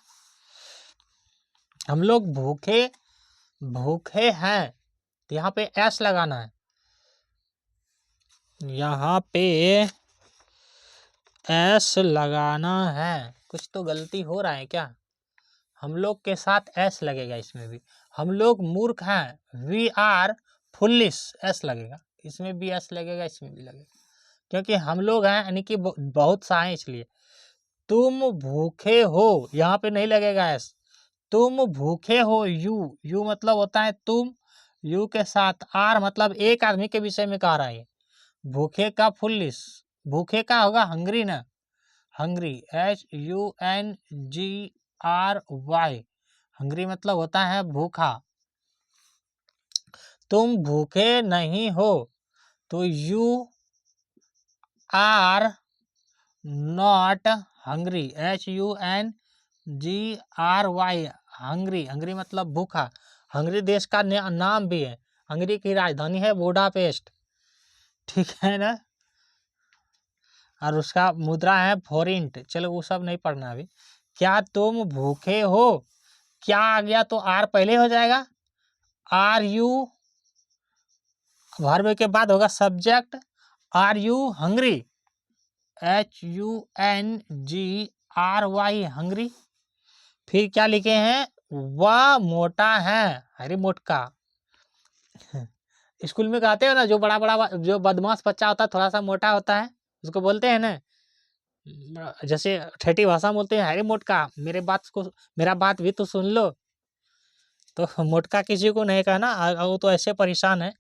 Speaker 1: हम लोग भूखे हैं, तो यहाँ पे एस लगाना है, यहाँ पे एस लगाना है। कुछ तो गलती हो रहा है क्या, हम लोग के साथ एस लगेगा इसमें भी। हम लोग मूर्ख हैं, वी आर फुल्लिश, एस लगेगा, इसमें भी एस लगेगा, इसमें भी लगेगा, क्योंकि हम लोग हैं यानी कि बहुत सा है इसलिए। तुम भूखे हो, यहाँ पे नहीं लगेगा एस, तुम भूखे हो, यू मतलब होता है तुम, यू के साथ आर मतलब एक आदमी के विषय में कह रहा है। भूखे का फुल्लिश, भूखे का होगा हंग्री ना, हंग्री, HUNGRY, हंग्री मतलब होता है भूखा। तुम भूखे नहीं हो, तो you are not hungry, HUNGRY, hungry, hungry मतलब भूखा। हंगरी देश का नाम भी है, हंगरी की राजधानी है बुडापेस्ट, ठीक है ना, और उसका मुद्रा है फोरिंट। चलो वो सब नहीं पढ़ना अभी। क्या तुम भूखे हो, क्या आ गया तो आर पहले हो जाएगा, आर यू वर्ब के बाद होगा subject, are you hungry, HUNGRY, hungry. फिर क्या लिखे हैं, वह मोटा है, हरी मोटका, स्कूल में कहते हो ना, जो बड़ा बड़ा जो बदमाश बच्चा होता है, थोड़ा सा मोटा होता है, उसको बोलते हैं ना, जैसे ठेठी भाषा में बोलते हैं, अरे मोटका मेरा बात भी तो सुन लो। तो मोटका किसी को नहीं कहना, वो तो ऐसे परेशान है,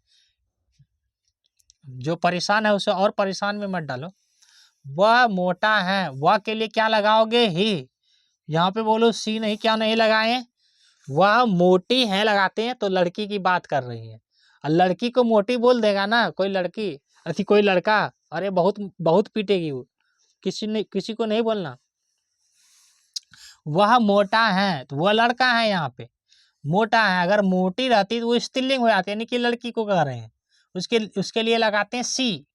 Speaker 1: जो परेशान है उसे और परेशान में मत डालो। वह मोटा है, वह के लिए क्या लगाओगे? ही। यहाँ पे बोलो सी नहीं, क्या नहीं लगाए? वह मोटी है लगाते हैं, तो लड़की की बात कर रही है। और लड़की को मोटी बोल देगा ना कोई लड़की, अथी कोई लड़का, अरे बहुत बहुत पीटेगी वो। किसी को नहीं बोलना। वह मोटा है, तो वह लड़का है, यहाँ पे मोटा है। अगर मोटी रहती तो वो स्त्रीलिंग हो जाती, यानी कि लड़की को कह रहे हैं, उसके लिए लगाते हैं सी।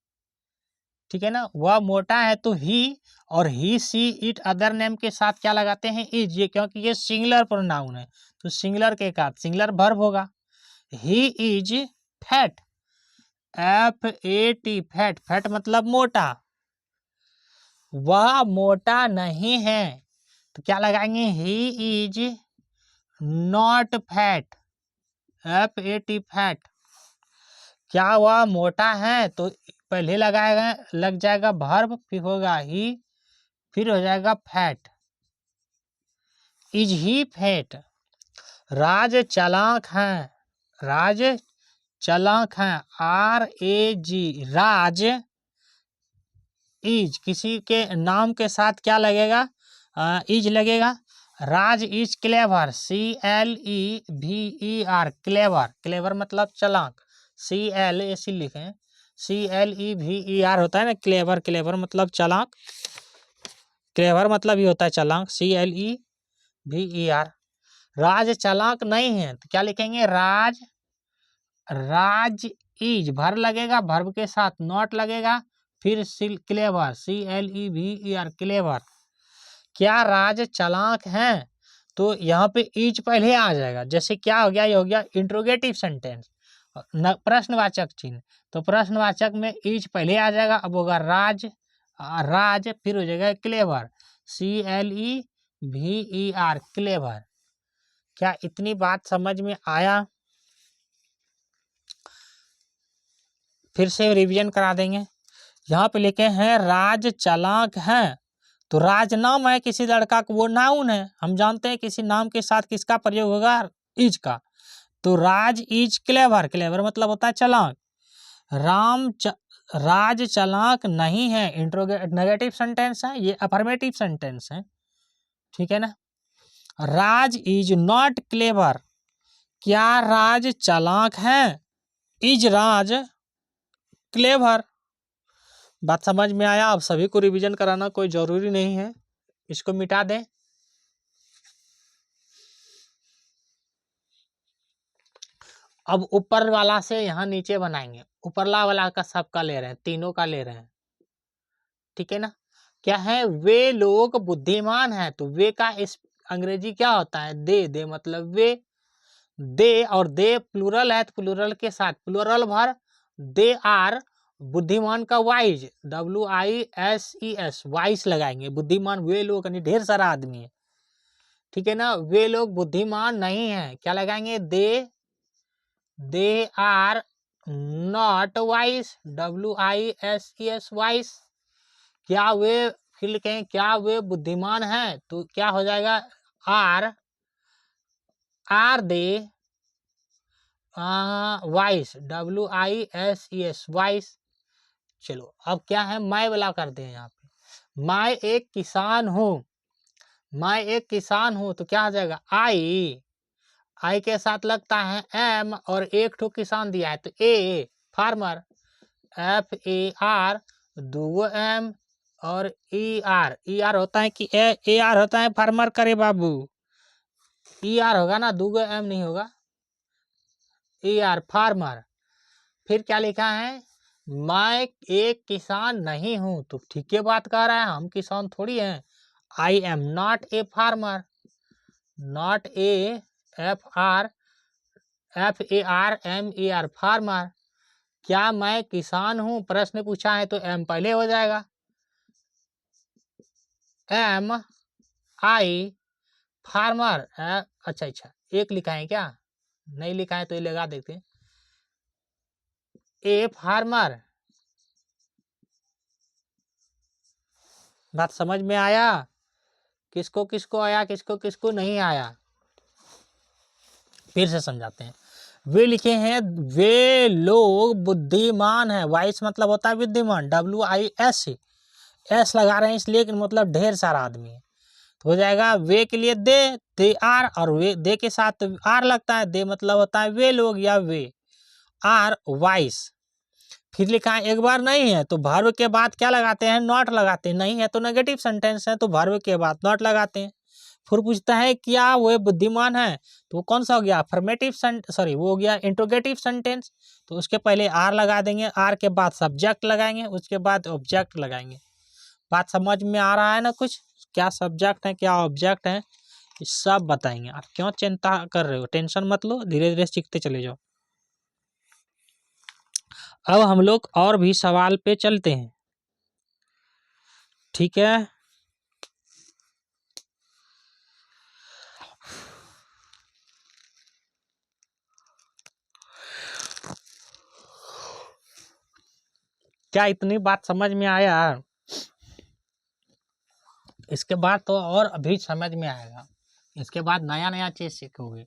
Speaker 1: ठीक है ना, वह मोटा है तो ही, और ही सी इट अदर नेम के साथ क्या लगाते हैं? इज। ये क्योंकि ये सिंगुलर प्रोनाउन है, तो सिंगुलर के साथ सिंगुलर वर्ब होगा। He is fat, FAT, fat. Fat मतलब मोटा। वह मोटा नहीं है, तो क्या लगाएंगे? He is not fat, FAT, fat. क्या वह मोटा है? तो पहले लगाएगा, लग जाएगा वर्ब, फिर होगा ही, फिर हो जाएगा fat. Is he fat? Raj चालाक है, राज चालाक है, RAG, राज। इज, किसी के नाम के साथ क्या लगेगा? इज लगेगा। Raj is clever, CLEVER, clever. Clever मतलब चालाक, CL ऐसे लिखे, CLEVER होता है ना, क्लेवर। क्लेवर मतलब चालाक, क्लेवर मतलब ही होता है चालाक, CLEVER। राज चालाक नहीं है, तो क्या लिखेंगे? राज, राज इज, भर लगेगा, भर्ब के साथ नॉट लगेगा, फिर क्लेवर, CLEVER, क्लेवर। क्या राज चालाक है? तो यहाँ पे इज पहले आ जाएगा। जैसे क्या हो गया? ये हो गया इंट्रोगेटिव सेंटेंस, प्रश्नवाचक चिन्ह, तो प्रश्नवाचक में इज पहले आ जाएगा। अब होगा राज, राज, फिर हो जाएगा क्लेवर, CLEVER, क्लेवर। क्या इतनी बात समझ में आया? फिर से रिवीजन करा देंगे। यहाँ पे लिखे हैं राज चालाक है, तो राज नाम है किसी लड़का का, वो नाउन है। हम जानते हैं किसी नाम के साथ किसका प्रयोग होगा? इज का। तो राज इज क्लेवर, क्लेवर मतलब होता है चालाक। राज चालाक नहीं है, नेगेटिव सेंटेंस है, ये अफर्मेटिव सेंटेंस है। ठीक है ना। राज इज नॉट क्लेवर, क्या राज चालाक है? Is Raj clever. बात समझ में आया? अब सभी को रिवीजन कराना कोई जरूरी नहीं है, इसको मिटा दें। अब ऊपर वाला से यहाँ नीचे बनाएंगे। ऊपरला वाला का सबका ले रहे हैं, तीनों का ले रहे हैं। ठीक है ना। क्या है? वे लोग बुद्धिमान हैं, तो वे का इस अंग्रेजी क्या होता है? दे मतलब वे। दे, और दे प्लूरल है, तो प्लूरल के साथ प्लूरल भर, दे आर। बुद्धिमान का वाइज, WISES, वाइस लगाएंगे। बुद्धिमान वे लोग, यानी ढेर सारा आदमी है। ठीक है ना। वे लोग बुद्धिमान नहीं है, क्या लगाएंगे? They are not wise, WISES, wise. क्या वे, फिर लिखें क्या वे बुद्धिमान हैं, तो क्या हो जाएगा? Are they wise, WISES, wise. चलो अब क्या है? मैं वाला करते हैं। यहाँ पे मैं एक किसान हूँ, मैं एक किसान हूँ, तो क्या हो जाएगा? आई के साथ लगता है एम, और एक ठो किसान दिया है, तो ए फार्मर, FAR, दो एम और ER होता है कि AR होता है फार्मर करे बाबू। ER होगा ना, दो एम नहीं होगा। ER farmer. फिर क्या लिखा है? मैं एक किसान नहीं हूं, तो ठीक है बात कर रहा है, हम किसान थोड़ी हैं। I am not a farmer, not a, FARMER, farmer. क्या मैं किसान हूं? प्रश्न पूछा है, तो एम पहले हो जाएगा। MI farmer. अच्छा, एक लिखा है क्या? नहीं लिखा है तो ये लगा देते हैं। A farmer. बात समझ में आया? किसको किसको आया, किसको किसको नहीं आया? फिर से समझाते हैं। वे लिखे हैं वे लोग बुद्धिमान हैं। वाइस मतलब होता है बुद्धिमान, WIS, एस लगा रहे हैं इसलिए कि मतलब ढेर सारा आदमी है, तो हो जाएगा वे के लिए दे आर, और वे दे के साथ आर लगता है, दे मतलब होता है वे लोग या वे, आर वाइस। फिर लिखा है एक बार नहीं है तो वर्ब के बाद क्या लगाते हैं, नॉट लगाते हैं। नहीं है तो नेगेटिव सेंटेंस है तो वर्ब के बाद नॉट लगाते हैं। फिर पूछता है क्या वो बुद्धिमान है, तो वो कौन सा हो गया, अफर्मेटिव सॉरी वो हो गया इंट्रोगेटिव सेंटेंस, तो उसके पहले आर लगा देंगे, आर के बाद सब्जेक्ट लगाएंगे, उसके बाद ऑब्जेक्ट लगाएंगे। बात समझ में आ रहा है ना कुछ? क्या सब्जेक्ट है क्या ऑब्जेक्ट है, ये सब बताएंगे। आप क्यों चिंता कर रहे हो, टेंशन मत लो, धीरे धीरे सीखते चले जाओ। अब हम लोग और भी सवाल पे चलते हैं, ठीक है? क्या इतनी बात समझ में आया? इसके बाद तो और अभी समझ में आएगा, इसके बाद नया नया चीज सीखोगे।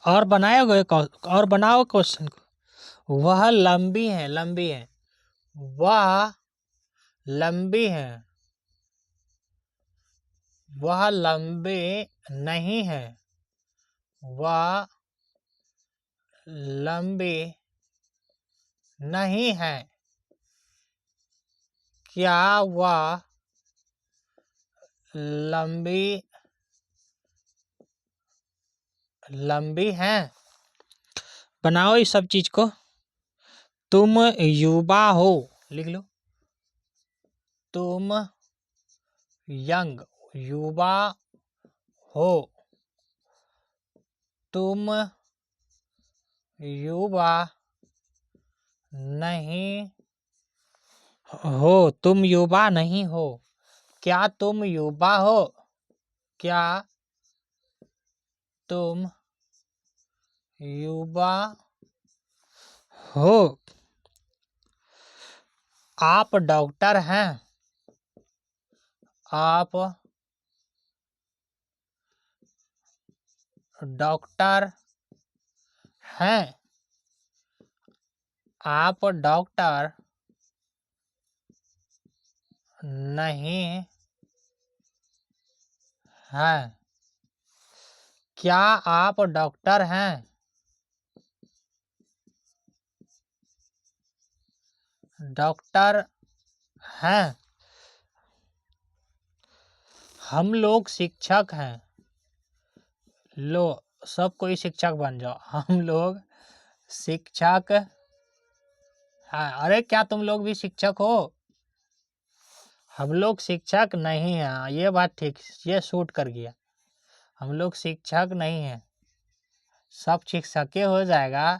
Speaker 1: और बनाओगे और बनाओ क्वेश्चन को। वह लंबी है, लंबी है, वह लंबी है, वह लंबी नहीं है, वह लंबी नहीं है, क्या वह लंबी लंबी है? बनाओ इस सब चीज को। तुम युवा हो, लिख लो, तुम यंग युवा हो, तुम युवा नहीं हो, तुम युवा नहीं हो, क्या तुम युवा हो, क्या तुम युवा हो? आप डॉक्टर हैं, आप डॉक्टर हैं, आप डॉक्टर नहीं हैं, क्या आप डॉक्टर हैं? डॉक्टर हैं। हम लोग शिक्षक हैं, लो सब कोई शिक्षक बन जाओ, हम लोग शिक्षक हाँ, अरे क्या तुम लोग भी शिक्षक हो? हम लोग शिक्षक नहीं हैं, ये बात ठीक, ये शूट कर गया। हम लोग शिक्षक नहीं हैं। सब शिक्षक हो जाएगा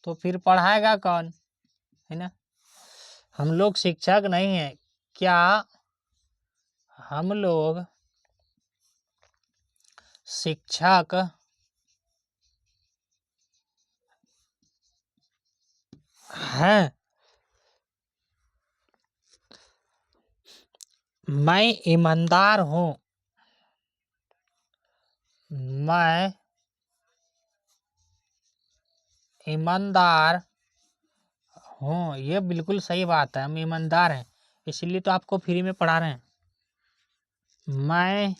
Speaker 1: तो फिर पढ़ाएगा कौन, है ना? हम लोग शिक्षक नहीं हैं। क्या हम लोग शिक्षक हैं? मैं ईमानदार हूँ। मैं ईमानदार हूँ, ये बिल्कुल सही बात है, हम ईमानदार हैं, इसलिए तो आपको फ्री में पढ़ा रहे हैं। मैं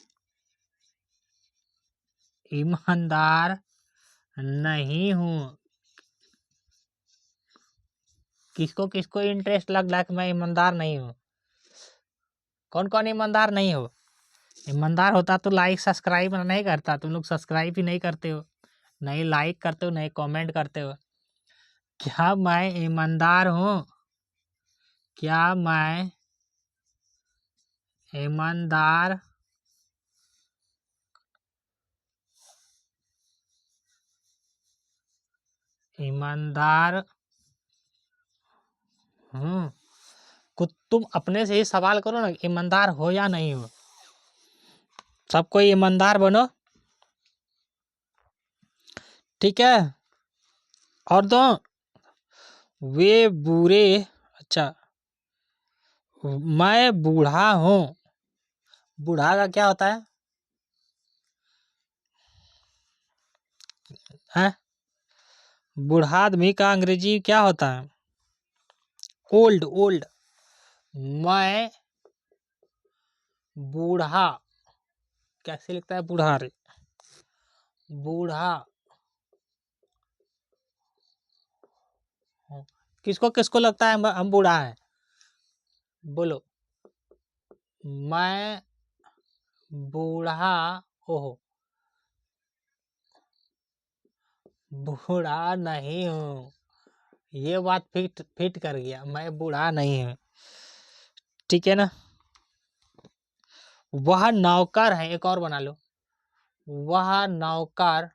Speaker 1: ईमानदार नहीं हूँ। किसको किसको इंटरेस्ट लग रहा है कि मैं ईमानदार नहीं हूँ? कौन कौन ईमानदार नहीं हो? ईमानदार होता तो लाइक सब्सक्राइब नहीं करता। तुम लोग सब्सक्राइब ही नहीं करते हो, नहीं लाइक करते हो, नहीं कमेंट करते हो। क्या मैं ईमानदार हूँ? क्या मैं ईमानदार ईमानदार हूँ? कुछ तुम अपने से ही सवाल करो ना, ईमानदार हो या नहीं हो। सब कोई ईमानदार बनो, ठीक है? और तो वे बुरे, अच्छा, मैं बूढ़ा हूँ। बूढ़ा का क्या होता है? बूढ़ा आदमी का अंग्रेजी क्या होता है? Old, old. मैं बूढ़ा, कैसे लिखता है बूढ़ा रे? बूढ़ा हूँ। किसको किसको लगता है हम बूढ़ा हैं? बोलो। मैं बूढ़ा, ओहो, बूढ़ा नहीं हूँ। ये बात फिट फिट कर गया, मैं बूढ़ा नहीं हूँ, ठीक है ना? वह नौकर है, एक और बना लो। वह नौकर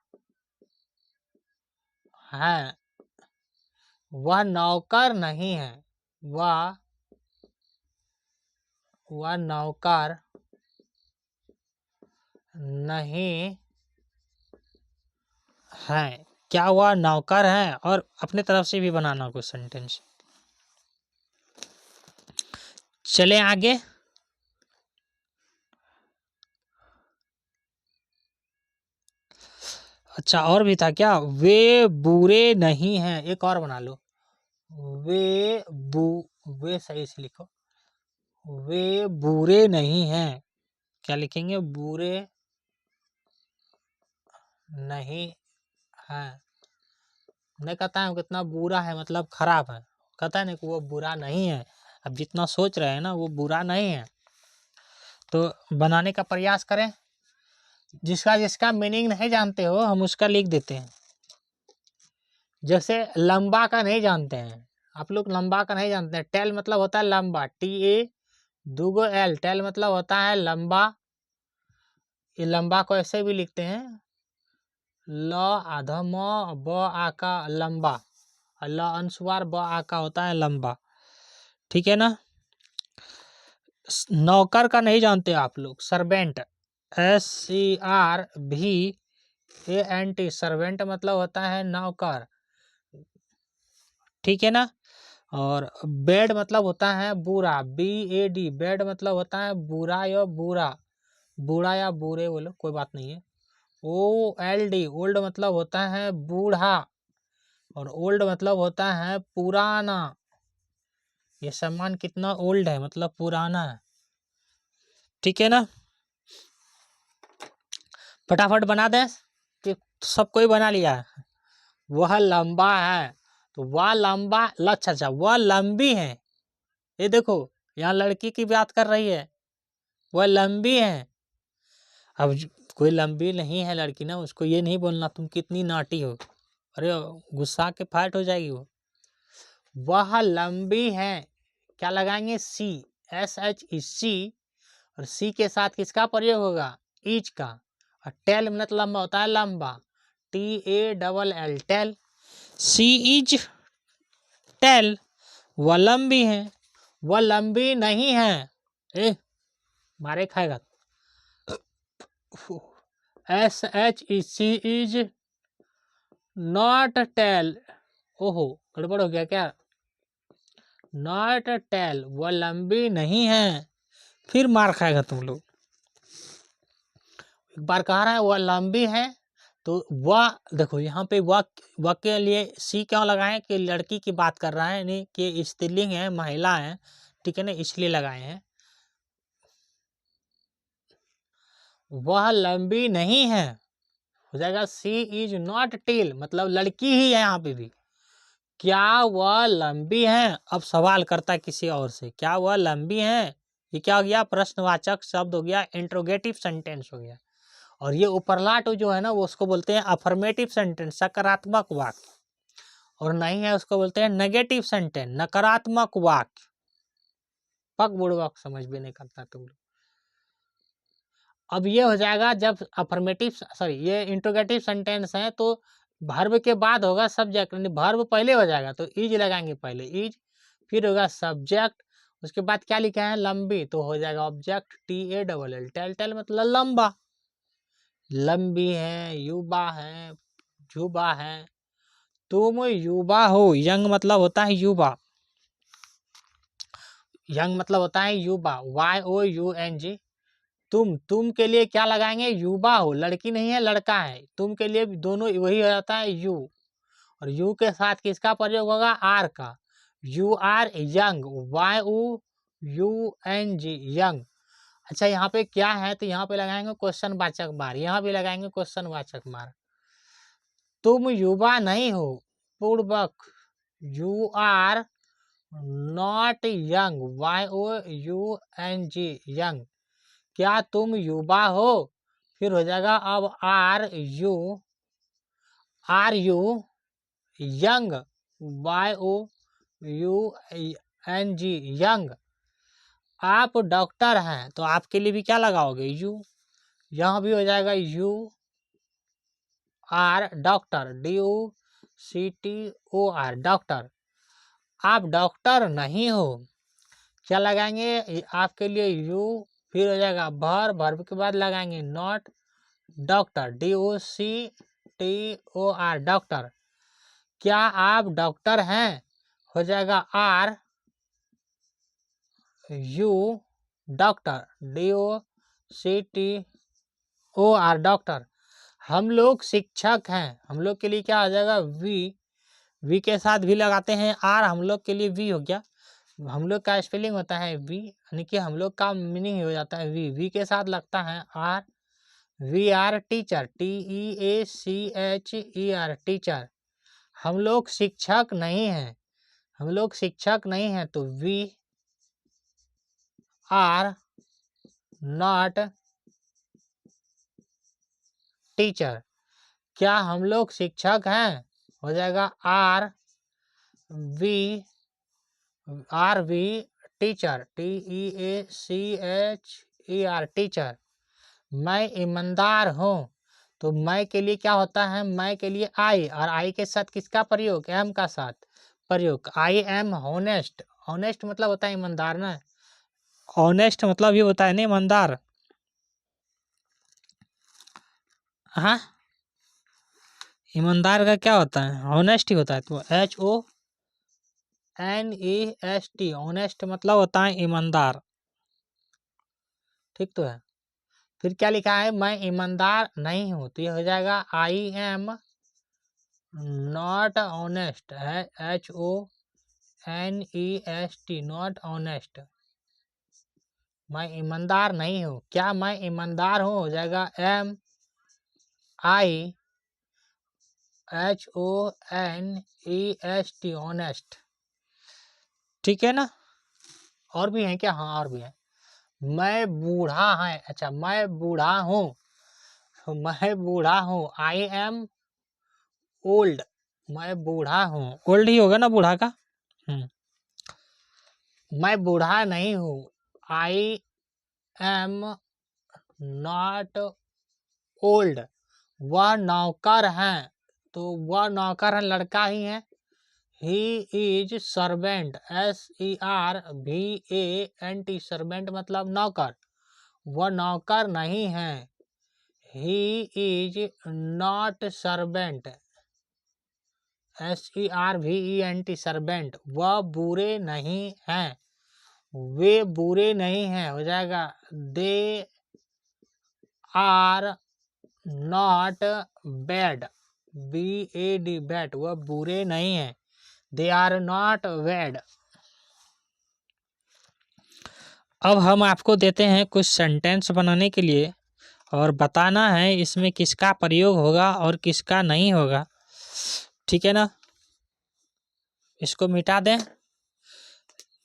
Speaker 1: है, वह नौकर नहीं है। वह नौकर नहीं है। क्या वह नौकर है? और अपने तरफ से भी बनाना कुछ सेंटेंस। चले आगे। अच्छा, और भी था क्या? वे बुरे नहीं हैं, एक और बना लो। वे वे सही से लिखो। वे बुरे नहीं हैं। क्या लिखेंगे? बुरे नहीं हैं। नहीं कहता है कितना बुरा है मतलब खराब है, कहता है ना कि वो बुरा नहीं है। अब जितना सोच रहे हैं ना वो बुरा नहीं है, तो बनाने का प्रयास करें। जिसका जिसका मीनिंग नहीं जानते हो हम उसका लिख देते हैं। जैसे लंबा का नहीं जानते हैं आप लोग, लंबा का नहीं जानते हैं। टेल मतलब होता है लंबा, TA 2 L, टेल मतलब होता है लंबा। ये लंबा को ऐसे भी लिखते हैं, ल आधा म ब आ का लंबा, ल अनुस्वार ब आ का होता है लंबा, ठीक है ना? नौकर का नहीं जानते आप लोग, सर्वेंट, SERVANT, सर्वेंट मतलब होता है नौकर, ठीक है ना? और बेड मतलब होता है बुरा, BAD, बेड मतलब होता है बुरा या बुरा, बूढ़ा या बुरे बोलो कोई बात नहीं है। OLD, ओल्ड मतलब होता है बूढ़ा, और ओल्ड मतलब होता है पुराना। ये सामान कितना ओल्ड है मतलब पुराना है, ठीक है ना? फटाफट बना दे कि सब कोई बना लिया है। वह लंबा है, तो वह लंबा, अच्छा, वह लंबी है। ये देखो यहाँ लड़की की बात कर रही है, वह लंबी है। अब कोई लंबी नहीं है लड़की ना, उसको ये नहीं बोलना तुम कितनी नाटी हो, अरे गुस्सा के फाट हो जाएगी वो। वह लंबी है, क्या लगाएंगे, सी, SHEC, और सी के साथ किसका प्रयोग होगा, इज का। और टेल मतलब लंबा होता है, लंबा, TALL, tall. She is tall, वह लंबी है, वह लंबी नहीं है, ए मारे खाएगा। SHEC इज नॉट टेल, ओहो गड़बड़ हो गया क्या, नॉट टेल, वह लंबी नहीं है। फिर मार खाएगा तुम लोग। एक बार कह रहा है वह लंबी है, तो वह देखो यहाँ पे वह के लिए सी क्यों लगाएं, कि लड़की की बात कर रहा है, नहीं कि स्त्रीलिंग है, महिला है, ठीक है ना, इसलिए लगाए हैं। वह लंबी नहीं है, हो जाएगा सी इज नॉट टेल, मतलब लड़की ही है यहाँ पे भी। क्या वह लंबी है, अब सवाल करता है किसी और से, क्या वह लंबी है, ये क्या हो गया, प्रश्नवाचक शब्द हो गया, इंट्रोगेटिव सेंटेंस हो गया। और ये उपरलाट जो है ना, वो उसको बोलते हैं अफर्मेटिव सेंटेंस, सकारात्मक वाक्य, और नहीं है उसको बोलते हैं नेगेटिव सेंटेंस, नकारात्मक वाक्य। पक बुड़वक समझ भी नहीं करता तुम लोग। अब ये हो जाएगा जब अफर्मेटिव, सॉरी ये इंट्रोगेटिव सेंटेंस है, तो वर्ब के बाद होगा सब्जेक्ट, वर्ब पहले हो जाएगा तो इज लगाएंगे पहले, इज, फिर होगा सब्जेक्ट, उसके बाद क्या लिखा है, लंबी, तो हो जाएगा ऑब्जेक्ट, TALL, टेल, टेल मतलब लंबा, लंबी है, युवा है, युवा है, तुम युवा हो, यंग मतलब होता है युवा, यंग मतलब होता है युवा, YOUNG। तुम के लिए क्या लगाएंगे, युवा हो, लड़की नहीं है, लड़का है, तुम के लिए दोनों वही हो जाता है यू, और यू के साथ किसका प्रयोग होगा, आर का, you are young, YOUNG, young. अच्छा यहाँ पे क्या है, तो यहाँ पे लगाएंगे क्वेश्चन वाचक मार, यहाँ भी लगाएंगे क्वेश्चन वाचक मार। तुम युवा नहीं हो, पूर्वक, you are not young, YOUNG, young. क्या तुम युवा हो, फिर हो जाएगा अब are you young, YOUNG, young. आप डॉक्टर हैं, तो आपके लिए भी क्या लगाओगे, यू, यहाँ भी हो जाएगा you are doctor, DOCTOR, doctor. आप डॉक्टर नहीं हो, क्या लगाएंगे, आपके लिए यू, फिर हो जाएगा वर्ब के बाद लगाएंगे नॉट डॉक्टर, DOCTOR, डॉक्टर। क्या आप डॉक्टर हैं, हो जाएगा are you doctor, DOCTOR, doctor. हम लोग शिक्षक हैं, हम लोग के लिए क्या हो जाएगा, वी के साथ भी लगाते हैं आर, हम लोग के लिए वी हो गया, हम लोग का स्पेलिंग होता है वी, यानी कि हम लोग का मीनिंग हो जाता है वी के साथ लगता है are, we are teacher, TEACHER, teacher. हम लोग शिक्षक नहीं हैं, हम लोग शिक्षक नहीं हैं, तो वी आर नॉट टीचर। क्या हम लोग शिक्षक हैं, हो जाएगा वी टीचर, TEACHER, टीचर। मैं ईमानदार हूँ, तो मैं के लिए क्या होता है, मैं के लिए आई, और आई के साथ किसका प्रयोग, एम का साथ प्रयोग, आई एम हॉनेस्ट, हॉनेस्ट मतलब होता है ईमानदार ना, ऑनेस्ट मतलब ये होता है ना ईमानदार, हाँ ईमानदार का क्या होता है, ऑनेस्ट ही होता है, तो HONEST, ऑनेस्ट मतलब होता है ईमानदार, ठीक तो है। फिर क्या लिखा है, मैं ईमानदार नहीं हूँ, तो ये हो जाएगा I am not honest, HONEST, not honest, मैं ईमानदार नहीं हूँ। क्या मैं ईमानदार हूँ, हो जाएगा MIHONEST, ऑनेस्ट, ठीक है ना। और भी है क्या, हाँ और भी है, मैं बूढ़ा है, अच्छा मैं बूढ़ा हूँ, तो मैं बूढ़ा हूँ, आई एम ओल्ड, मैं बूढ़ा हूँ, ओल्ड ही होगा ना बूढ़ा का, मैं बूढ़ा नहीं हूँ, आई एम नॉट ओल्ड। वह नौकर है, तो वह नौकर है लड़का ही है। He is servant, SERVANT, servant मतलब नौकर। वह नौकर नहीं है। He is not servant, SERVENT, servant. वह बुरे नहीं हैं, वे बुरे नहीं हैं हो जाएगा। They are not bad, BAD, bad. वह बुरे नहीं हैं, दे आर नॉट बैड। अब हम आपको देते हैं कुछ सेंटेंस बनाने के लिए और बताना है इसमें किसका प्रयोग होगा और किसका नहीं होगा, ठीक है ना। इसको मिटा दें।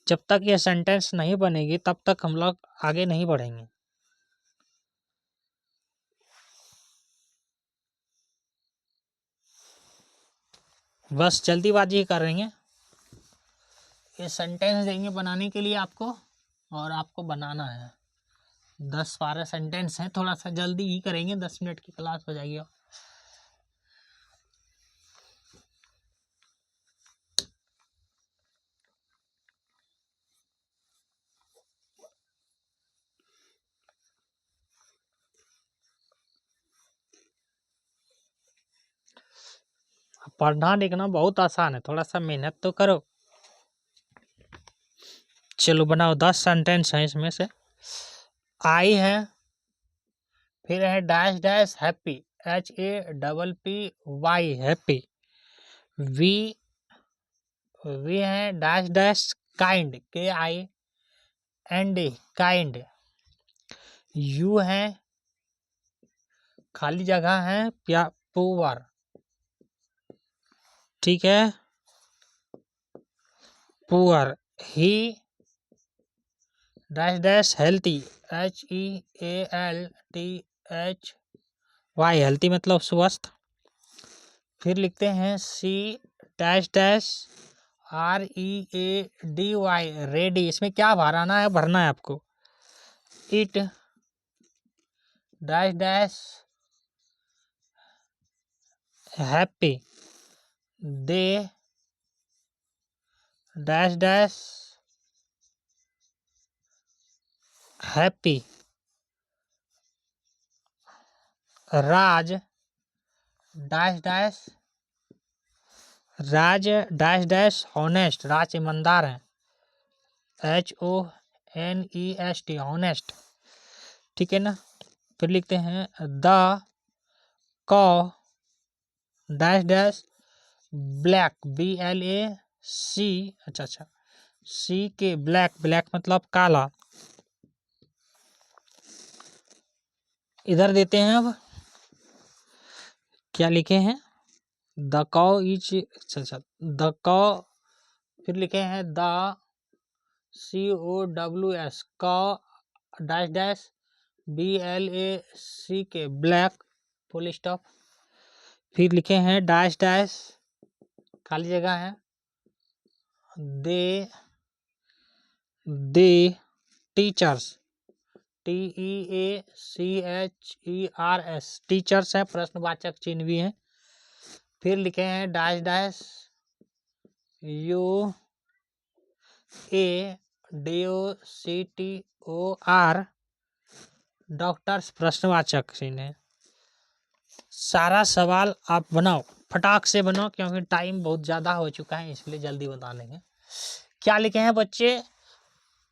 Speaker 1: जब तक ये सेंटेंस नहीं बनेगी तब तक हम लोग आगे नहीं बढ़ेंगे। बस जल्दीबाजी कर रही हैं। ये सेंटेंस देंगे बनाने के लिए आपको, और आपको बनाना है 10-12 सेंटेंस हैं। थोड़ा सा जल्दी ही करेंगे, 10 मिनट की क्लास हो जाएगी। पढ़ना लिखना बहुत आसान है, थोड़ा सा मेहनत तो करो। चलो बनाओ, 10 सेंटेंस हैं इसमें से। आई है, फिर है dash dash happy, HAPPY, happy. We है dash dash kind, KIND, kind. You है खाली जगह है, पुअर, ठीक है, poor. He dash dash healthy, HEALTHY, healthy मतलब स्वस्थ। फिर लिखते हैं she dash dash READY, ready. इसमें क्या भराना है, भरना है आपको। It dash dash happy, they dash dash happy. Raj dash dash honest, Raj ईमानदार है, HONEST, ऑनेस्ट, ठीक है ना। फिर लिखते हैं द कॉ डैश डैश ब्लैक, BLAC, अच्छा C ब्लैक मतलब काला। इधर देते हैं, अब क्या लिखे हैं, द कॉ इज, अच्छा द कॉ। फिर लिखे हैं द COWS, कॉ dash dash BLAC, black, full stop. फिर लिखे हैं डैश डैश खाली जगह है, दे टीचर्स, TEACHERS, टीचर्स है, प्रश्नवाचक चिन्ह भी है। फिर लिखे हैं डैश डैश UADOCTOR, डॉक्टर्स, प्रश्नवाचक चिन्ह है। सारा सवाल आप बनाओ, फटाक से बनाओ क्योंकि टाइम बहुत ज़्यादा हो चुका है, इसलिए जल्दी बता लेंगे। क्या लिखे हैं बच्चे,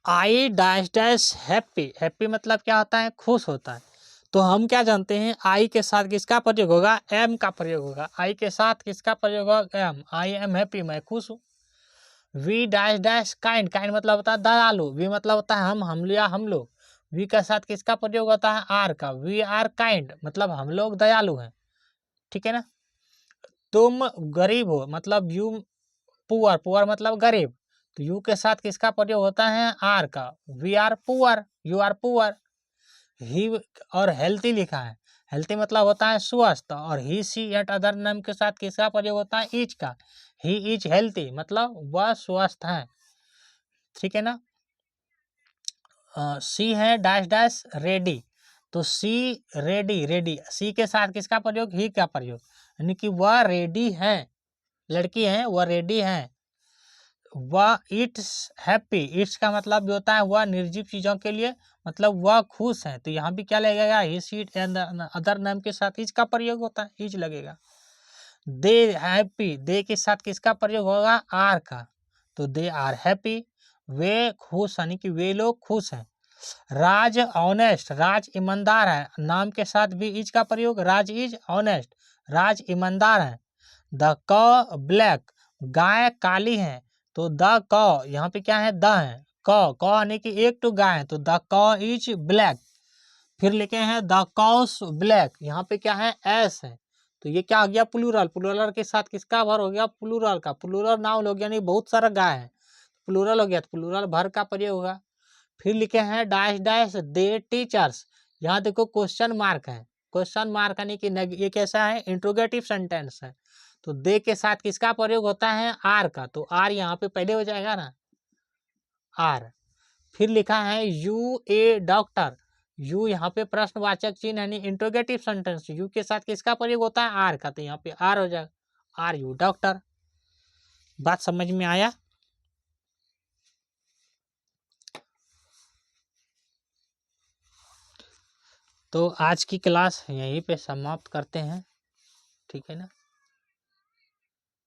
Speaker 1: I dash dash happy, happy मतलब क्या होता है, खुश होता है। तो हम क्या जानते हैं, आई के साथ किसका प्रयोग होगा, एम का प्रयोग होगा। आई के साथ किसका प्रयोग होगा, एम। आई एम हैप्पी, मैं खुश हूँ। We dash dash kind, kind मतलब होता है दयालु, वी मतलब होता है हम लोग। वी के साथ किसका प्रयोग होता है, आर का, वी आर काइंड मतलब हम लोग दयालु हैं, ठीक है ना। तुम गरीब हो मतलब यू, पुअर मतलब गरीब, तो यू के साथ किसका प्रयोग होता है, आर का, we are poor, you are poor. He और हेल्थी लिखा है, हेल्थी मतलब होता है स्वस्थ, और ही सी एट अदर नेम के साथ किसका प्रयोग होता है? इज का। ही इज हेल्थी मतलब वह स्वस्थ है, ठीक है ना। सी है डैश डैश रेडी, तो सी रेडी, रेडी सी के साथ किसका प्रयोग? ही का प्रयोग, यानी कि वह रेडी है, लड़की है वह रेडी है। वह इट्स हैप्पी, इट्स का मतलब भी होता है वह निर्जीव चीजों के लिए, मतलब वह खुश है, तो यहाँ भी क्या लगेगा? ही सी अदर नाम के साथ इज का प्रयोग होता है, इज लगेगा। दे हैप्पी, दे के साथ किसका प्रयोग होगा? आर का, तो दे आर हैप्पी, वे खुश, यानी कि वे लोग खुश हैं। राज ऑनेस्ट, राज ईमानदार है, नाम के साथ भी इज का प्रयोग, राज इज ऑनेस्ट, राज ईमानदार है। द कॉ ब्लैक, गाय काली है, तो द कॉ यहाँ पे क्या है? द है, कॉ यानी कि एक तो गाय है, तो द कॉ इज ब्लैक। फिर लिखे हैं द कॉस ब्लैक, यहाँ पे क्या है? एस है, तो ये क्या हो गया? प्लूरल, प्लूरल के साथ किसका भर हो गया? प्लूरल का, प्लूरल नाउन हो गया, यानी बहुत सारा गाय है, प्लूरल हो गया, तो प्लूरल भर का प्रयोग होगा। फिर लिखे हैं डैश डैश दे टीचर्स, यहाँ देखो क्वेश्चन मार्क है, क्वेश्चन मार्क यानी कि ये कैसा है? इंट्रोगेटिव सेंटेंस है, तो दे के साथ किसका प्रयोग होता है? आर का, तो आर यहाँ पे पहले हो जाएगा ना, आर। फिर लिखा है यू ए डॉक्टर, यू यहाँ पे प्रश्नवाचक चिन्ह यानी इंट्रोगेटिव सेंटेंस, यू के साथ किसका प्रयोग होता है? आर का, तो यहाँ पे आर हो जाएगा, आर यू डॉक्टर। बात समझ में आया? तो आज की क्लास यहीं पे समाप्त करते हैं, ठीक है ना।